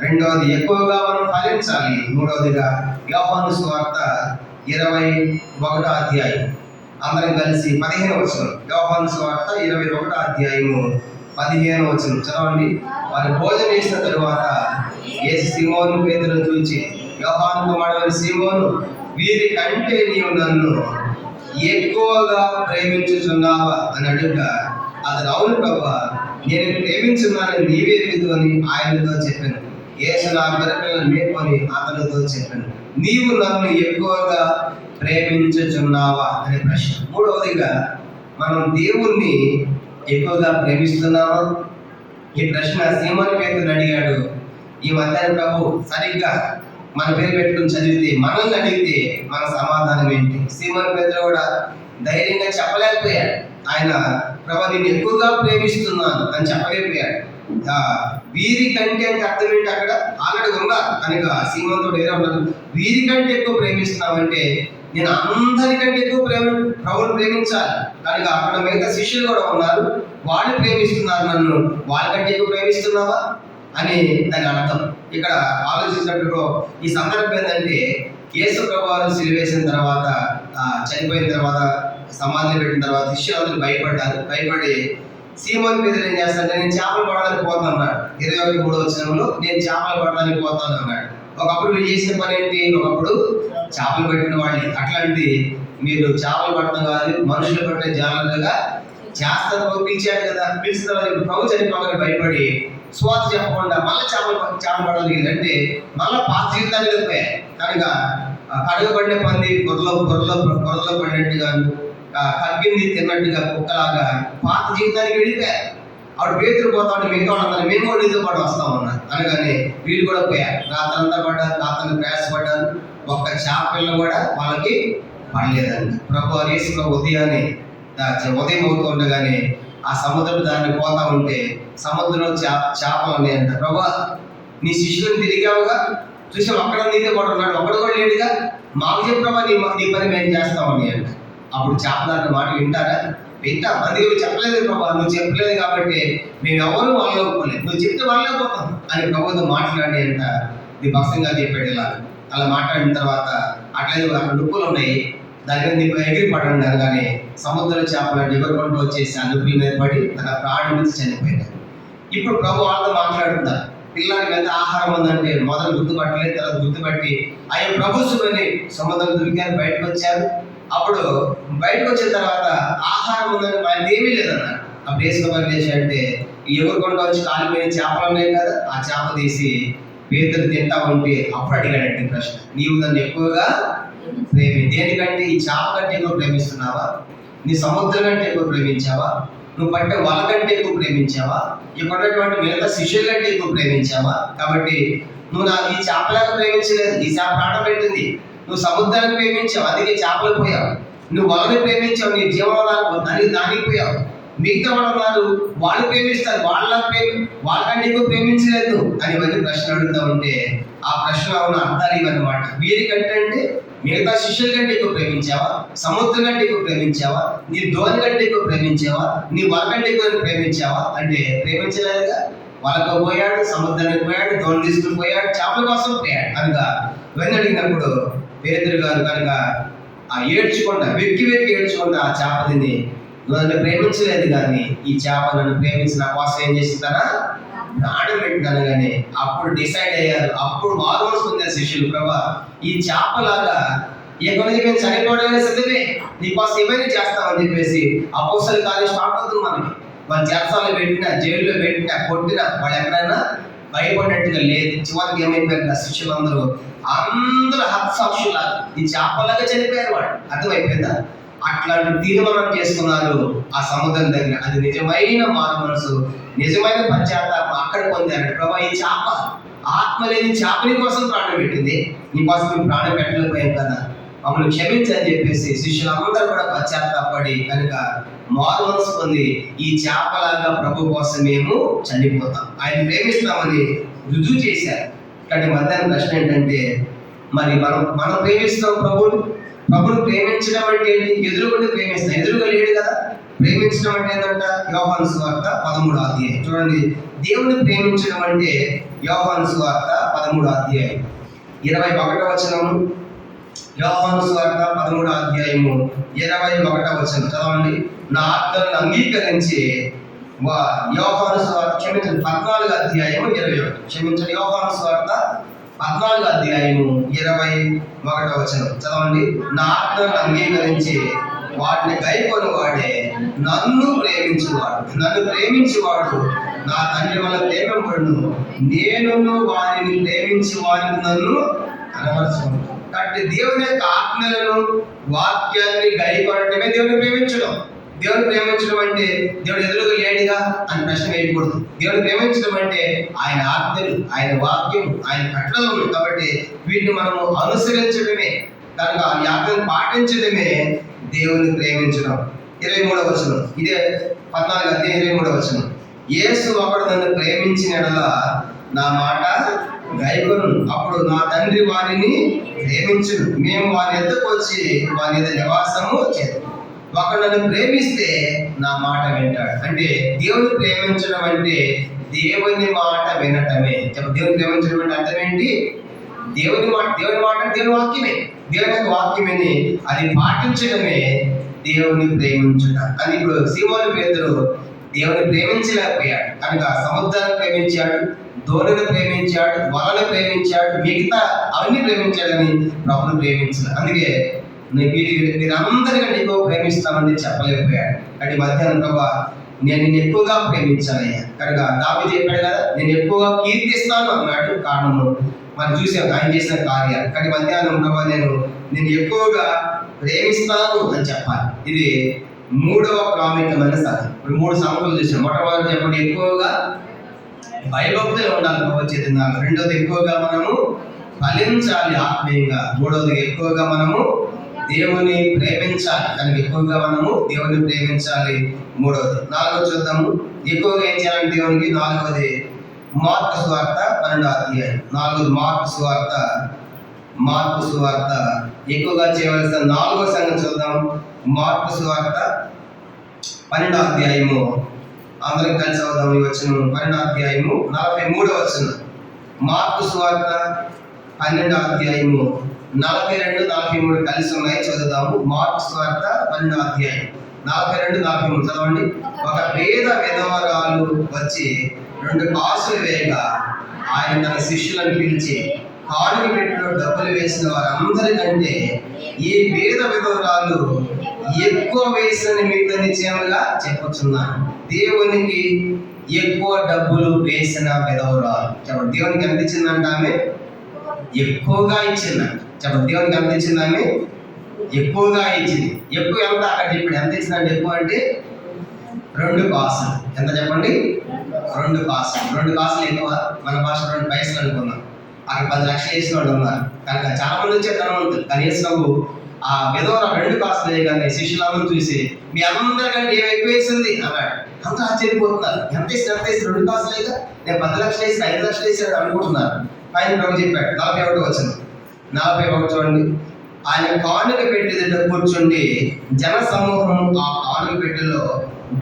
రెండవది ఎక్కువగా మనం ఫలించాలి, మూడవదిగా యోహాను సువార్త 21వ అధ్యాయం. అందరం కలిసి 15వ వచనం. యోహాను సువార్త 21వ అధ్యాయము 15వ వచనం చదవండి. వారు భోజనం చేసిన తరువాత యేసు సీమోను పేతురును చూచి, యోహాను కుమారుడైన సీమోను, వీరి కంటే నీవు నన్ను ఎక్కువగా ప్రేమించుచున్నావా అని అడుగుగా, అతను అవును ప్రభువా, నేను ప్రేమించున్నానని నీవే ఎరుగు అని ఆయనతో చెప్పాను. యేసు నా గొర్రెలను మేపుకొని అతనితో చెప్పాను, నీవు నన్ను ఎక్కువగా ప్రేమించుచున్నావా అనే ప్రశ్న. మూడవదిగా మనం దేవుణ్ణి ఎక్కువగా ప్రేమిస్తున్నామా? ఈ ప్రశ్న సీమోను పేతురు అడిగాడు. ఈ మధ్యాహ్నం ప్రభు సరిగ్గా మన పేరు పెట్టుకుని చదివితే, మనల్ని అడిగితే మన సమాధానం ఏంటి? సీమోను పేతురు కూడా ధైర్యంగా చెప్పలేకపోయాడు. ఆయన ప్రభు నేను ఎక్కువగా ప్రేమిస్తున్నాను అని చెప్పలేకపోయాడు. వీరి కంటే అంటే అర్థం ఏంటి? అక్కడ ఆల్రెడీ ఉన్నారు కనుక సీమోనుతో ఏదో ఉన్నారు. వీరి కంటే ఎక్కువ ప్రేమిస్తున్నామంటే నేను అందరికంటే ఎక్కువ ప్రభుని ప్రేమించాలి కనుక అక్కడ మిగతా శిష్యులు కూడా ఉన్నారు, వాళ్ళు ప్రేమిస్తున్నారు నన్ను, వాళ్ళకంటే ఎక్కువ ప్రేమిస్తున్నావా అని దాని అర్థం. ఇక్కడ ఆలోచించినప్పుడు ఈ సందర్భం ఏంటంటే, యేసు ప్రభువారు సిలువేసిన తర్వాత, చనిపోయిన తర్వాత, సమాధిని పెట్టిన తర్వాత శిష్యులందరూ భయపడ్డారు. భయపడి సీమోను పేతురు ఏం చేస్తాడంటే, నేను చేపలు పడడానికి పోతాను అన్నాడు. 21వ వచనంలో నేను చేపలు పడడానికి పోతాను అన్నాడు. ఒకప్పుడు మీరు చేసిన పని ఏంటి? ఒకప్పుడు చేపలు పట్టిన వాళ్ళు. అట్లాంటి మీరు చేపలు పట్టడం కాదు, మనుషులు పట్టే జాగ్రత్తగా చేస్తారు. పిలిచాడు కదా, పిలిచిన తర్వాత ఇప్పుడు ప్రభు చనిపోగానే భయపడి స్వాత చెప్పకుండా మళ్ళీ చేపలు పడగలిగింది. అంటే మళ్ళీ పాత జీవితాన్ని వెళ్ళిపోయాయి. కనుక కడుగబడిన పంది బుర్రలో పడినట్టుగా, కగ్గింది తిన్నట్టుగా కుక్కలాగా పాత జీవితానికి వెళ్ళిపోయారు. ఆవిడ పేతురు పోతా ఉంటే మిగతా వాళ్ళందరూ మేము కూడా నీతో పాటు వస్తామన్నారు. అనగానే వీళ్ళు కూడా పోయారు. రాత్రంతా పడ్డారు, రాత్రి ప్రయాసపడ్డారు. ఒక్క చేప పిల్ల కూడా వాళ్ళకి పడలేదండి. ప్రభు యేసు ఉదయం అవుతూ ఉండగానే ఆ సముద్రం దాన్ని పోతా ఉంటే సముద్రంలో చేపలు ఉన్నాయంట. ప్రభా, నీ శిష్యులను తిరిగావుగా, చూసాం అక్కడ నీతో కూడా ఉన్నాడు, ఒకడు కూడా లేడుగా, మాకు చెప్పావా నీ పని మేము చేస్తామని అంట. అప్పుడు చేపదారిన మాట వింటారా? వింటాం. అందుకే చెప్పలేదు ప్రభా, నువ్వు చెప్పలేదు కాబట్టి మేము ఎవరు వాళ్ళకపోలేదు, నువ్వు చెప్తే వాళ్ళకపోతాం అని ప్రభుత్వం మాట్లాడి అంట. ఇది భక్తంగా చెప్పాడు. అలా మాట్లాడిన తర్వాత అట్లయితే అక్కడ డుప్పులు ఉన్నాయి, దాని మీద ఎగిరి పడండి అనగానే సముద్ర చేపలు ఎగురుకుంటూ వచ్చేసి ఆ డుప్పుల మీద పడి తన ప్రాణం నుంచి చనిపోయినాయి. ఇప్పుడు ప్రభు వాళ్ళతో మాట్లాడుతున్నారు. పిల్లలకి ఎంత ఆహారం ఉందంటే మొదలు గుర్తుపట్టలేదు, తర్వాత గుర్తుపట్టి ఆయన ప్రభుత్వమని సముద్రం దొరికారు, బయటకు వచ్చారు. అప్పుడు బయటకు వచ్చిన తర్వాత ఆహారం ఉందని ఆయన ఏమీ లేదన్నారు. అప్పుడు వేసుకోమని చేసి అంటే ఎగురుకుంటూ వచ్చి కాలిపోయిన చేపలు ఉన్నాయి కదా, ఆ చేప తీసి పేతురు తింటా ఉంటే అప్పుడు అడిగాడంటే ప్రశ్న, నీవు నన్ను ఎక్కువగా దేనికంటే ఈ చేప కంటే ఎక్కువ ప్రేమిస్తున్నావా? నీ సముద్రం కంటే ఎక్కువ ప్రేమించావా? నువ్వు పట్టే వాళ్ళ కంటే ఎక్కువ ప్రేమించావా? ఇప్పుడున్నటువంటి మిగతా శిష్యుల కంటే ఎక్కువ ప్రేమించావా? కాబట్టి నువ్వు ఈ చేపలాగా ప్రేమించలేదు, ఈ చేప ప్రాణం పెట్టింది. నువ్వు సముద్రాన్ని ప్రేమించావు, అందుకే చేపలు పోయావు. నువ్వు వాళ్ళని ప్రేమించావు, నీ జీవనాధారం దానికి పోయావు. మిగతా వాళ్ళు వాళ్ళు ప్రేమిస్తారు, వాళ్ళకంటే ఎక్కువ ప్రేమించలేదు అని మరి ప్రశ్న అడుగుతూ ఉంటే ఆ ప్రశ్న ఉన్న అర్థాలు ఇవన్నమాట. వీరికంటే అంటే మిగతా శిష్యుల కంటే ఎక్కువ ప్రేమించావా? సముద్రం కంటే ఎక్కువ ప్రేమించావా? నీ ధోని కంటే ఎక్కువ ప్రేమించావా? నీ వాళ్ళ కంటే ఎక్కువ ప్రేమించావా? అంటే ప్రేమించలేదుగా. వాళ్ళకు పోయాడు, సముద్రానికి పోయాడు, ధోని తీసుకుని పోయాడు, చేపల కోసం పోయాడు. కనుక ఇవన్నీ అడిగినప్పుడు పేతురు గారు కనుక ఆ వెక్కి ఏడ్చుకుంటా ఆ చేప తిని, నువ్వు నన్ను ప్రేమించలేదు కానీ ఈ చేప నన్ను ప్రేమించి నా కోసం ఏం చేసిందనా ప్రాణం పెట్టినాను. కానీ అప్పుడు డిసైడ్ అయ్యారు. అప్పుడు వారు పొందారు శిష్యులు, ప్రభా ఈ చేపలాగా ఎక్కడి మేము చనిపోవడమే సిద్ధమే, నీకోసం ఏమైనా చేస్తామని చెప్పేసి అపోస్తల కార్యం స్టార్ట్ అవుతుంది. మనకి వాళ్ళు చేస్తాలో పెట్టినా, జైల్లో పెట్టినా, కొట్టినా వాళ్ళు ఎక్కడైనా భయపడినట్టుగా లేదు. చివరికి ఏమైపోయారు శిష్యులందరూ అందరూ హత్సాక్షుల ఈ చేపలాగా చనిపోయారు. వాళ్ళు అర్థమైపోయిందా? అట్లాంటి తీర్మానం చేసుకున్నారు ఆ సముద్రం దగ్గర. అది నిజమైన మారు మనసు, నిజమైన పశ్చాత్తాపం అక్కడ పొందారు. ప్రభా ఈ చేప ఆత్మ లేని చేపని కోసం ప్రాణం పెట్టింది, నీకోసం మేము ప్రాణం పెట్టలేకపోయాం కదా, మమ్మల్ని క్షమించని చెప్పేసి శిష్యులందరూ కూడా పశ్చాత్తాపడి కనుక మారు మనసు పొంది ఈ చేపలాగా ప్రభు కోసం మేము చనిపోతాం, ఆయన ప్రేమిస్తామని రుజువు చేశారు. కానీ మధ్యాహ్నం ప్రశ్న ఏంటంటే, మరి మనం ప్రేమిస్తాం ప్రభుని ప్రేమించడం అంటే ఏంటి? ఎదురుగా ప్రేమిస్తాం, ఎదురుగా లేడు కదా. ప్రేమించడం అంటే ఏంటంట? యోహాను సువార్త 13వ అధ్యాయం చూడండి. దేవుని ప్రేమించడం అంటే యోహాను సువార్త 13వ అధ్యాయం 21వ వచనము. యోహాను సువార్త 13వ అధ్యాయము 21వ వచనం చదవండి. నా ఆజ్ఞలను అంగీకరించి యోహాను సువార్త 14వ అధ్యాయము 21 యోహాను సువార్త 14వ అధ్యాయము 21వ వచనం చదవండి. నా ఆజ్ఞలను అంగీకరించి వాటిని గైకొని వాడే నన్ను ప్రేమించేవాడు నా తండ్రి వల్ల ప్రేమింపడును, నేను వారిని ప్రేమించి వారికి నన్ను కనబరుచుకుంటాను. కాబట్టి దేవుని యొక్క ఆజ్ఞలను వాక్యాన్ని గైకొనడమే దేవుని ప్రేమించడం. దేవుని ప్రేమించడం అంటే దేవుడు ఎదురుగా లేడుగా అని ప్రశ్న వేయకూడదు. దేవుని ప్రేమించడం అంటే ఆయన ఆజ్ఞలు, ఆయన వాక్యం, ఆయన కట్టడలు. కాబట్టి వీటిని మనము అనుసరించడమే, కనుక ఈ ఆజ్ఞను పాటించడమే దేవుని ప్రేమించడం. 23వ వచనం, ఇదే 14వ అధ్యాయం 23వ వచనం. యేసు ఒకడు నన్ను ప్రేమించిన యెడల నా మాట గైకొను, అప్పుడు నా తండ్రి వారిని ప్రేమించును, మేము వారి ఎద్దకు వచ్చి వారి ఎద్ద నివాసము చేద్దాం. ఒకడు నన్ను ప్రేమిస్తే నా మాట వింటాడు. అంటే దేవుని ప్రేమించడం అంటే దేవుని మాట వినటమే. దేవుని ప్రేమించడం అంటే అర్థం ఏంటి? దేవుని మాట అంటే దేవుని వాక్యమే. దేవుని యొక్క వాక్యమని అది పాటించడమే దేవుని ప్రేమించుట. అని ఇప్పుడు సీమోను పేతురు దేవుని ప్రేమించలేకపోయాడు. కనుక సముద్రాన్ని ప్రేమించాడు, ధోనిని ప్రేమించాడు, వలను ప్రేమించాడు, మిగతా అవన్నీ ప్రేమించాడని ప్రభుని ప్రేమించాడు. అందుకే మీరందరికంటే ఎక్కువ ప్రేమిస్తామని చెప్పలేకపోయాడు. అంటే మధ్యాహ్నం ప్రభా నేను నిన్ను ఎక్కువగా ప్రేమించానయ్యా. కనుక దావీదు చెప్పాడు కదా, నేను ఎక్కువగా కీర్తిస్తాను అన్నాడు. కారణము మనం చూసాం ఆయన చేసిన కార్యాలు. కానీ మధ్యాహ్నం ప్రభా నేను ఎక్కువగా ప్రేమిస్తాను అని చెప్పాలి. ఇది మూడవ ప్రాముఖ్యమైన సంగతి. ఇప్పుడు 3 సంగతులు చూసాం. మొట్టమొదటి చెప్పండి, ఎక్కువగా భయభక్తులు ఉండాలి ప్రభు చైతన్యాలు. రెండోది ఎక్కువగా మనము ఫలించాలి ఆత్మీయంగా. మూడవది ఎక్కువగా మనము దేవుని ప్రేమించాలి. కనుక ఎక్కువగా మనము దేవుని ప్రేమించాలి. మూడవది. నాలుగవది చూద్దాము, ఎక్కువగా ఏం చేయాలి దేవునికి. నాలుగవది మార్కు సువార్త 12వ అధ్యాయం. నాలుగవది మార్కు సువార్త ఎక్కువగా చేయవలసిన 4వ సంగతి చూద్దాం. మార్కు సువార్త 12వ అధ్యాయము. అందరం కలిసి అవుదాం ఈ వచనం. 12వ అధ్యాయము 43వ వచనం. మార్కు సువార్త 12వ అధ్యాయము 42, 43 కలిసి ఉన్నాయి, చదువుదాము. మార్కు సువార్త 12వ అధ్యాయం 42, 43 చదవండి. ఒక పేద విధవరాలు వచ్చి 2 కాసులు వేయగా ఆయన తన శిష్యులను పిలిచి, కానుక పెట్టిలో డబ్బులు వేసిన వారందరికంటే ఈ పేద విధవరాలు ఎక్కువ వేసిన మీతో నిశ్చయముగా చెప్పుచున్నాను, దేవునికి ఎక్కువ డబ్బులు వేసిన విధవరాలు. చెప్పండి, దేవునికి ఎంత ఇచ్చిందంట ఆమె? ఎక్కువగా ఇచ్చిందంట. చెప్పండి, దేవునికి ఎంత ఇచ్చింది ఆమె? ఎక్కువగా ఇచ్చింది. ఎక్కువ ఎంత అక్కడ చెప్పాడు. ఎంత ఇచ్చిందంటే ఎక్కువ అంటే 2 కాసులు. ఎంత చెప్పండి? 2 కాసులు. 2 కాసులు ఎక్కువ. మన భాష 2 పైసలు అనుకున్నాం. అక్కడ 10 లక్షలు వేసిన వాళ్ళు ఉన్నారు. కనుక చాలా మంది వచ్చే ధనవంతులు. కనీసం ఆ విధవర 2 కాసులు వేయగానే శిష్యులందరూ చూసి, మీ అందరికంటే ఏమి ఎక్కువ వేసింది అన్నాడు. అంతా ఆశ్చర్యపోతున్నారు. ఎంత వేసి 2 కాసులు వేయగా నేను 10 లక్షలు వేసిన 5 లక్షలు వేసాడు అనుకుంటున్నారు. ఆయన ప్రభు చెప్పాడు 41 వచ్చింది. 41 చూడండి. ఆయన కానుక పెట్టి దగ్గర కూర్చుండి జన సమూహం ఆ కానుక పెట్టెలో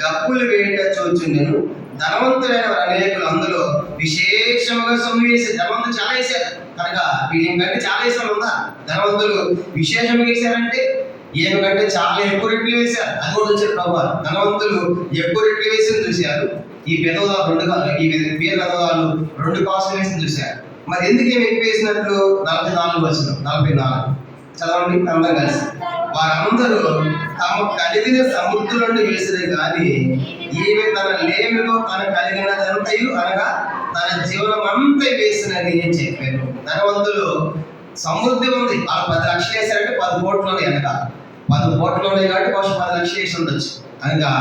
డబ్బులు వేయట చూచుండెను. ధనవంతులైన అనేకులు అందులో విశేషముగా సొమ్ము వేసి, ధనవంతులు చాలా వేశారు. కనుక వీళ్ళకంటే చాలా వేసారు ఉందా? ధనవంతులు విశేషంగా వేశారంటే ఏమికంటే చాలా ఎక్కువ రెట్లు వేశారు. అది కూడా వచ్చారు ప్రభు. ధనవంతులు ఎక్కువ రెట్లు వేసి చూశారు. ఈ పెదవాళ్ళు 2 కాసులు, ఈ పేద పెదవాళ్ళు 2 కాసులు వేసి చూశారు. మరి ఎందుకు ఏమి ఎక్కువ వేసినట్లు? 44 వచ్చిన 44 చదవండి అందరం కలిసి. వారందరూ తమ కలిగిన సముద్రులను వేసిరే కానీ ఈమె తన లేమిలో తన కలిగినదంతయు అనగా తన జీవనం అంతా వేసినని ఏం చెప్పాను. ధనవంతులు సమృద్ధి ఉంది. వాళ్ళు 10 లక్షలు వేసారంటే 10 కోట్లోనే అనక 10 కోట్లోనే కాబట్టి బహుశా 10 లక్షలు వేసి ఉండొచ్చు. అనగా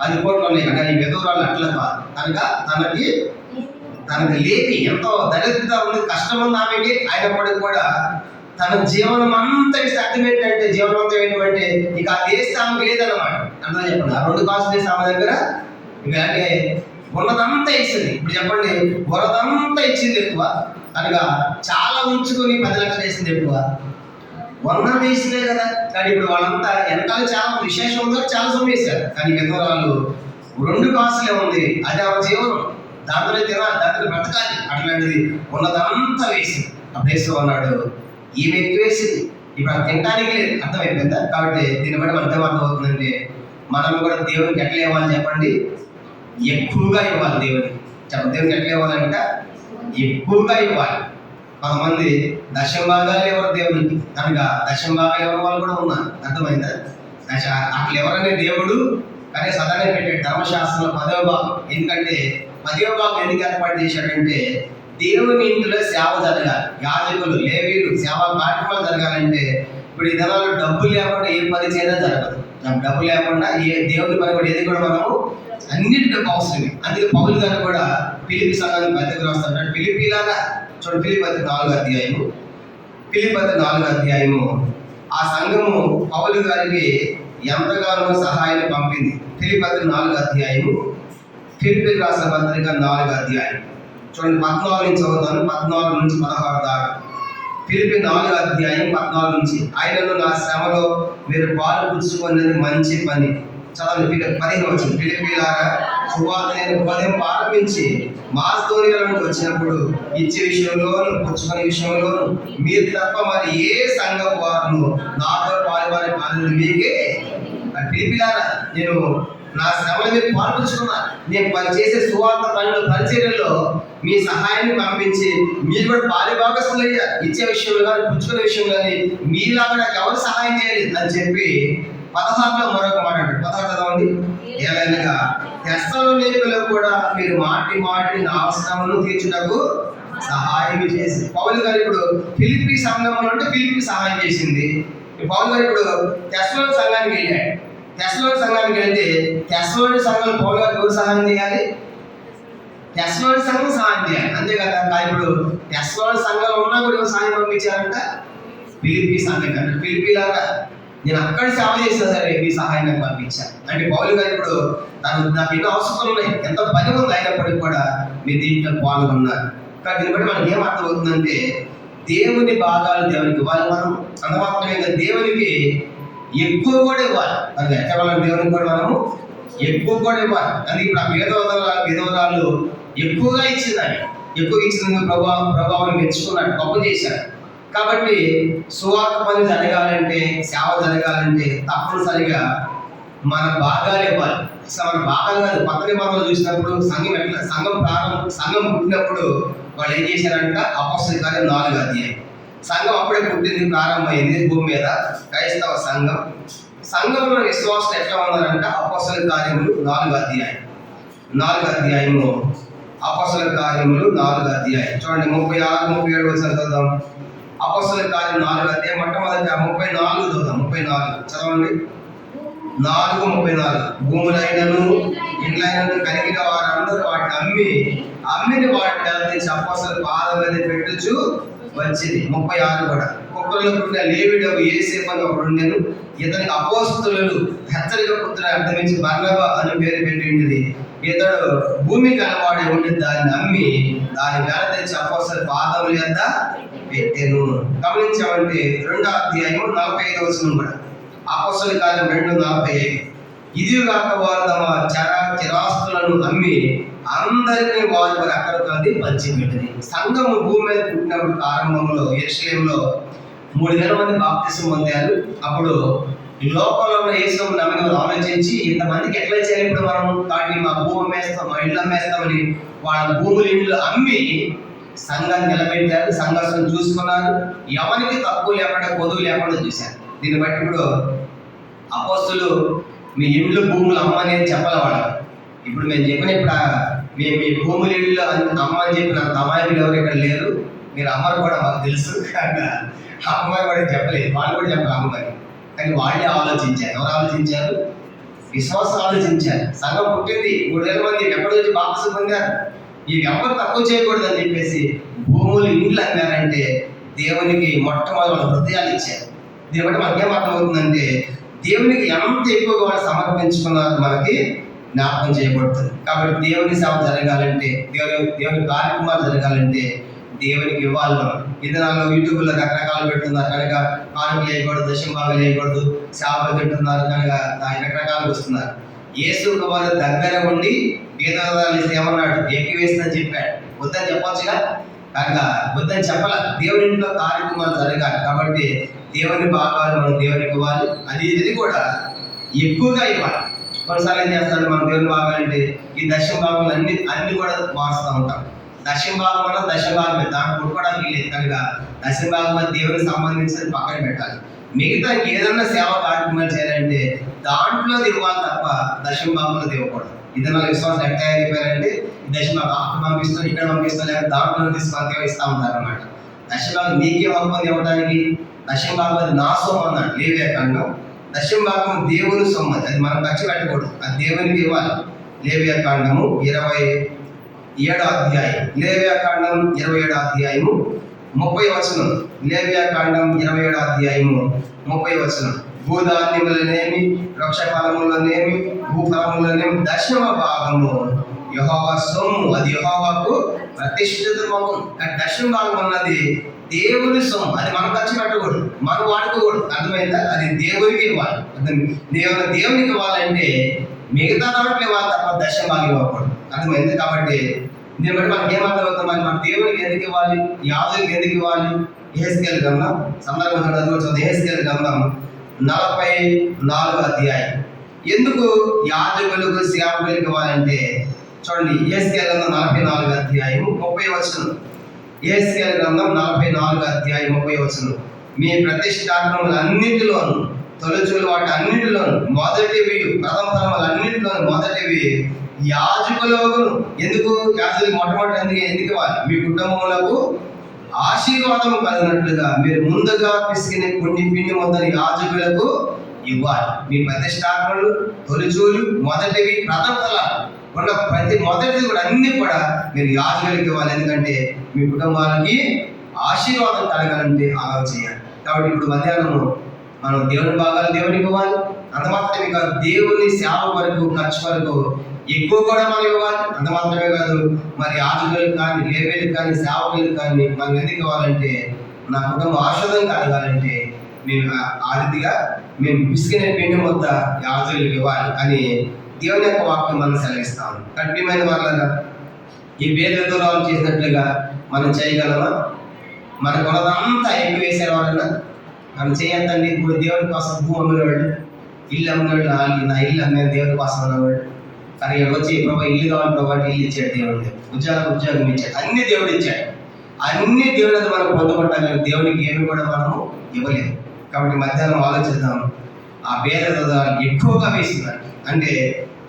10 కోట్లోనే అనగా ఈ విధవరాలు అట్లా కాదు. అనగా తనకి లేని ఎంతో దరిద్రత ఉంది, కష్టం ఉంది ఆమెకి. అయినప్పటికీ కూడా తన జీవనం అంతా అర్థం ఏంటంటే, జీవనంతో ఏంటంటే ఇక అది వేస్తే ఆమెకి లేదన్నమాట. అర్థం చెప్పండి. ఆ 2 కాసులు వేసి ఆమె దగ్గర ఇక అంటే ఉన్నదంతా ఇచ్చింది. ఇప్పుడు చెప్పండి, ఉన్నదంతా ఇచ్చింది ఎక్కువ అనగా చాలా ఉంచుకొని 10 లక్షలు వేసింది ఎక్కువ. ఉన్నది వేసినే కదా. కానీ ఇప్పుడు వాళ్ళంతా వెనకాల చాలా విశేషం ఉందో చాలా సొమ్ము వేశారు. కానీ విధవరాలు 2 కాసులే ఉంది. అది ఆమె జీవనం. దాంట్లో తినాలి, దాంట్లో బ్రతకాలి. అట్లాంటిది ఉన్నదంతా వేసింది. అప్పుడు వేస్తూ ఉన్నాడు, ఈమె ఎక్కువ వేసింది. ఇప్పుడు అది తినడానికి లేదు. అర్థమైపోయిందా? కాబట్టి దీన్ని బట్టి మనకు అర్థమవుతుందంటే మనం కూడా దేవునికి ఎట్లా ఇవ్వాలి చెప్పండి? ఎక్కువగా ఇవ్వాలి దేవునికి. చెప్పండి, దేవునికి ఎట్లా ఇవ్వాలంట? ఎక్కువగా ఇవ్వాలి. కొంతమంది దశంభాగాలు ఎవరు దేవునికి, కనుక దశంభాగాలు ఎవరి వాళ్ళు కూడా ఉన్నారు. అర్థమైందా? అట్లా ఎవరనే దేవుడు కానీ సదానే పెట్టాడు ధర్మశాస్త్రంలో 10వ భాగం. ఎందుకంటే 10వ భాగం ఎందుకు ఏర్పాటు చేశాడంటే, దేవుని ఇంటిలో సేవ జరగాలి. యాజకులు, లేవీయులు సేవా కార్యక్రమాలు జరగాలంటే ఇప్పుడు ఈ దినాల్లో డబ్బు లేకుండా ఏ పని చేయడం జరగదు. డబ్బు లేకుండా ఏ దేవుని పని కూడా ఏది కూడా మనము అన్నిటి డబ్బు అవసరమే. అందుకే పౌలు గారు కూడా ఫిలిప్పీ సంఘానికి పత్రిక రాస్తాడు. ఫిలిప్పీలాగా చూడండి, ఫిలిప్పీ 4వ అధ్యాయము. ఫిలిప్పీ 4వ అధ్యాయము. ఆ సంఘము పౌలు గారికి ఎంతగానో సహాయాన్ని పంపింది. ఫిలిప్పీ 4వ అధ్యాయము. ఫిలిప్పీ రాసిన పత్రిక 4వ అధ్యాయం చూడండి, 14 నుంచి చదువుతాను. 14 నుంచి 16 దాకా. ఫిలిప్పీ 4వ అధ్యాయం 14 నుంచి. ఆయనను నా శ్రమలో మీరు పాలు పుచ్చుకున్నది మంచి పని. చదవండి 15 వచ్చింది. ఫిలిప్పీలారా, సువార్త నేను ఉదయం ఆరంభించి మాసిదోనియ నుండి వచ్చినప్పుడు ఇచ్చే విషయంలోను పుచ్చుకునే విషయంలోను మీరు తప్ప మరి ఏ సంఘం వారు నాతో పాల్గొనే బాధ్యత మీకే. ఫిలిప్పీలారా, నేను నా శ్రమలు మీరు పాల్పంచుకున్నారు. నేను చేసే సువార్త పనులు పరిచర్యల్లో మీ సహాయాన్ని పంపించి మీరు కూడా పాలిభాగస్తులు అయ్యారు. ఇచ్చే విషయంలో కానీ పుచ్చుకునే విషయం కానీ మీలాగా నాకు ఎవరు సహాయం చేయలేదు అని చెప్పి 16లో మరొక మాట అంటాడు. 16 చదవండి. ఏలైనగా తెస్సలోనికలో కూడా మీరు మాటి మాటిని నా అవసరమును తీర్చుటకు సహాయం చేసి, పౌలు గారు ఇప్పుడు ఫిలిప్పీ సంఘంలో అంటే ఫిలిప్పీ సహాయం చేసింది. పౌలు గారు ఇప్పుడు తెస్సలోని సంఘానికి వెళ్ళాడు. తెస్సలోని సంఘానికి వెళ్తే తెస్సలోని సంఘంలో పౌలు గారికి ఎవరు సహాయం చేయాలి? తెస్సలోని సంఘం సహాయం చేయాలి, అంతే కదా. ఇప్పుడు తెస్సలోని సంఘంలో ఉన్నా కూడా ఎవరు సహాయం పంపించారంట? ఫిలిప్పీ సంఘం కంటే ఫిలిప్పీలాగా నేను అక్కడ సేవ చేసినా సరే మీ సహాయం నాకు పంపించాను అంటే పౌలు గారు ఇప్పుడు నాకు ఎన్నో అవసరాలు ఉన్నాయి, ఎంత పని ఉంది, అయినప్పటికీ కూడా మీరు దీంట్లో పాల్గొన్నారు. కానీ దీన్ని బట్టి మనకి ఏం అర్థం అవుతుందంటే దేవుని భాగాలు దేవునికి ఇవ్వాలి. మనం అంతమాత్రమే దేవునికి ఎక్కువ కూడా ఇవ్వాలి. అది ఎక్కడ దేవునికి కూడా మనము ఎక్కువ కూడా ఇవ్వాలి. అది ఇప్పుడు ఆ విధవరాలు ఎక్కువగా ఇచ్చిందని, ఎక్కువ ఇచ్చిన ప్రభావం మెచ్చుకున్నాడు, గొప్ప చేశాడు. కాబట్టి సువార్త పని జరగాలంటే, సేవ జరగాలంటే తప్పనిసరిగా మన భాగాలు ఇవ్వాలి. అసలు మన భాగాలు కాదు. కొత్త నిబంధనలు చూసినప్పుడు సంఘం పుట్టినప్పుడు వాళ్ళు ఏం చేశారంట? అపోస్తలుల కార్యం 4వ అధ్యాయం. సంఘం అప్పుడే పుట్టింది, ప్రారంభమైంది భూమి మీద క్రైస్తవ సంఘంలో విశ్వాసం ఎట్లా ఉన్నారంట? అపోస్తలుల కార్యములు 4వ అధ్యాయం. 4వ అధ్యాయము అపోస్తలుల కార్యములు 4వ అధ్యాయం చూడండి. 36, 37 వచ్చిన చదువుదాం. అపోస్తలుల కార్యం 4వ అధ్యాయం మొట్టమొదటి 34 చదువుదాం. 34 చదవండి. 4:34 భూములైనను ఇండ్లైనను కలిగిన వారందరూ వాటిని అమ్మిని వాటిని తెచ్చి అపోస్తలుల పాదం మీద పెట్టుచు వచ్చింది. 36 కూడా కుక్కర్లో పుట్టిన లేవీయుడు యోసేపు అని ఒకడు ఉండెను. ఇతనికి అపోస్తలులు హెచ్చరిక పుత్రుడు అర్థమించి బర్నబా అని పేరు పెట్టింది. ఇతడు భూమి కలవాడి ఉండి దాన్ని అమ్మి దాని వేల తెచ్చి అపోస్తలుల పాదముల యొద్ద పెట్టెను. గమనించామంటే 2వ అధ్యాయం 45వ వచనం కూడా అపోస్తలుల కార్యం 2:45 ఇది కాక వారు తమ చిరాస్తులను అమ్మి అందరికీ వారి అక్కడికి పంచిపెట్టింది. సంఘము భూమి మీద పుట్టినప్పుడు ప్రారంభంలో యెరూషలేములో 3,000 మంది బాప్తిసం పొందారు. అప్పుడు ఈ లోకంలో ఉన్న యేసును నమ్మిన ఆలోచించి ఇంతమందికి ఎట్లా చేయాలి ఇప్పుడు మనం, కాబట్టి మా భూమి అమ్మేస్తాం, మా ఇళ్ళు అమ్మేస్తామని వాళ్ళ భూములు ఇళ్ళు అమ్మి సంఘాన్ని నిలబెట్టారు. సంఘర్షణ చూసుకున్నారు. ఎవరికి తక్కువ లేకుండా పొదువు లేకుండా చూశారు. దీన్ని బట్టి ఇప్పుడు అపోస్తలులు మీ ఇండ్లు భూములు అమ్మని చెప్పాలి వాళ్ళకి. ఇప్పుడు మేము చెప్పిన మేము మీ భూములు ఇళ్ళు అమ్మని చెప్పిన అమాయకులు ఎవరు ఇక్కడ లేరు. మీరు అమ్మని కూడా మాకు తెలుసు. అమ్మాయి కూడా చెప్పలేదు, వాళ్ళు కూడా చెప్పాలి అమ్మాయి. కానీ వాళ్ళే ఆలోచించారు. ఎవరు ఆలోచించారు? విశ్వాసం ఆలోచించారు. సంఘం పుట్టింది, 3,000 మంది ఎక్కడి నుంచి బాప్తిసం పొందారు. ఈ ఎవరు తక్కువ చేయకూడదు అని చెప్పేసి భూములు ఇండ్లు అన్నారంటే దేవునికి మొట్టమొదటి వాళ్ళ హృదయాలు ఇచ్చారు. దీన్ని బట్టి మనకేం అర్థమవుతుందంటే దేవునికి ఎంత ఎక్కువగా వాళ్ళు సమర్పించుకున్నారు మనకి జ్ఞాపకం చేయబడుతుంది. కాబట్టి దేవుని సేవ జరగాలంటే, దేవుని కార్యక్రమాలు జరగాలంటే దేవునికి ఇవ్వాలి. మనం విధానాల్లో యూట్యూబ్లో రకరకాలు పెడుతున్నారు కనుక కానుకలు వేయకూడదు, దశంభాగాలు వేయకూడదు, సేవలు పెడుతున్నారు కనుక రకరకాలుగా వస్తున్నారు. యేసు వారి దగ్గర ఉండి పేదవాళ్ళు ఇస్తే ఏమన్నాడు? ఎక్కి వేస్తుందని చెప్పాడు. వద్దని చెప్పొచ్చుగా, కనుక వద్దని చెప్పాల. దేవుని ఇంట్లో కార్యక్రమాలు జరగాలి. కాబట్టి దేవుని భాగాలు మనం దేవునికి ఇవ్వాలి. అది కూడా ఎక్కువగా ఇవ్వాలి. కొన్నిసార్లు ఏం చేస్తాడు, మనం దేవుని భాగాలంటే ఈ దశంభాగాలు అన్ని కూడా మారుస్తూ ఉంటాం. దశంభాగం వల్ల దశంభాగమే, దాన్ని కొట్టుకోవడానికి లేదు కనుక దశంభాగం దేవునికి సంబంధించినది పక్కన పెట్టాలి. మిగతా ఏదన్నా సేవా కార్యక్రమాలు చేయాలంటే దాంట్లో ఇవ్వాలి తప్ప దశంభాగంలో ఇవ్వకూడదు. ఇదన్నా విశ్వాసం ఎట్లా అయిపోయారంటే దశంభాగం అక్కడ పంపిస్తాం, ఇక్కడ పంపిస్తాం, లేదా దాంట్లో తీసుకొని ఇస్తా ఉంటారు అన్నమాట. దశంభాగం నీకే హక్కు ఇవ్వడానికి. దశంభాగం అది నా సొమ్ము అన్నాడు లేవియాకాండం. దశంభాగం దేవుని సొమ్ము, అది మనం ఖర్చు పెట్టకూడదు, అది దేవునికి ఇవ్వాలి. లేవియాకాండము 27వ అధ్యాయం, లేవియాకాండం 27వ అధ్యాయము 30వ వచనం. లేవియాకాండం 27వ అధ్యాయము 30వ వచనం. భూధాన్యములనేమి, వృక్షఫలములనేమి, భూఫలములనేమి దశమ భాగము యెహోవా సొమ్ము, అది యెహోవాకు ప్రతిష్ఠితమగు. దశమ భాగం అన్నది దేవుని సొమ్ము, అది మనం ఖర్చు పెట్టకూడదు, మనం వాడుకోకూడదు. అర్థమైందా? అది దేవునికి ఇవ్వాలి. దేవునికి ఇవ్వాలంటే మిగతా దాంట్లో ఇవ్వాలి తప్ప దశమ భాగం ఇవ్వకూడదు. అర్థమైంది? కాబట్టి దీన్ని బట్టి మనకి ఏమర్థమవుతుంది, మరి మన దేవునికి ఎందుకు ఇవ్వాలి, యాజకునికి ఎందుకు ఇవ్వాలి? యెహెజ్కేలు గ్రంథం సందర్భంగా యెహెజ్కేలు గ్రంథం 44వ అధ్యాయం. ఎందుకు యాజకులకు సేవకులకు ఇవ్వాలంటే చూడండి, యేసయ్య గ్రంథం 44 అధ్యాయం 30 వచనం. యేసయ్య గ్రంథం 44 అధ్యాయం 30 వచనం. మీ ప్రతిష్టాత్మలన్నింటిలోను తొలచులు వాటి అన్నింటిలోను మొదటివి, ప్రథమ ఫలములన్నింటిలోను మొదటివి యాజకులకు. ఎందుకు యాజకులకు మొట్టమొదటి ఎందుకు ఇవ్వాలి? మీ కుటుంబములకు ఆశీర్వాదం కలిగినట్లుగా మీరు ముందుగా పిసికిన పిండి మొదటి యాజకులకు ఇవ్వాలి. మీ ప్రతిష్టాత్మలు, తొలిచూలు, మొదటివి, ప్రథమ ఫలాలు ఉన్న ప్రతి మొదటిది కూడా అన్ని కూడా మీరు యాజకులకు ఇవ్వాలి. ఎందుకంటే మీ కుటుంబాలకి ఆశీర్వాదం కలగాలంటే అలా చేయాలి. కాబట్టి ఇప్పుడు మధ్యాహ్నము మనం దేవుని భాగాలు దేవునికి ఇవ్వాలి. అంత మాత్రమే కాదు, దేవుని సేవ వరకు, ఖర్చు వరకు ఎక్కువ కూడా మనం ఇవ్వాలి. అంత మాత్రమే కాదు, మరి యాజకులకు కానీ, లేవీయులకు కానీ, సేవకులకు కానీ మనం ఎందుకు ఇవ్వాలంటే నా కుటుంబం ఆశీర్వాదం కలగాలంటే మేము ఆ రీతిగా మేము పిసికిన పిండి మొత్త యాజకులకు ఇవ్వాలి అని దేవుని యొక్క వాక్యం మనం సెలవిస్తాము. కఠినమైన వాళ్ళగా ఈ వేదతో రాళ్ళు చేసినట్లుగా మనం చేయగలమా? మనకు ఉన్నదంతా ఎక్కువ వేసేవాళ్ళన్నా మనం చేయొద్దండి. ఇప్పుడు దేవుని కోసం భూమి అమ్మినవాళ్ళు, ఇల్లు అమ్మినవాళ్ళు, నా ఇల్లు అమ్మే దేవుని కోసం అన్నవాడు. కానీ వచ్చి ప్రభావ ఇల్లు కావాలి, ప్రభావ ఇల్లు ఇచ్చాడు దేవుడు, ఉద్యోగం ఇచ్చాడు, అన్ని దేవుడు ఇచ్చాడు. అన్ని దేవుడు మనం పొందుకుంటాం, దేవునికి ఏమి కూడా మనము ఇవ్వలేదు. కాబట్టి మధ్యాహ్నం ఆలోచిద్దాం. ఆ పేద ఎక్కువగా వేస్తున్నారు అంటే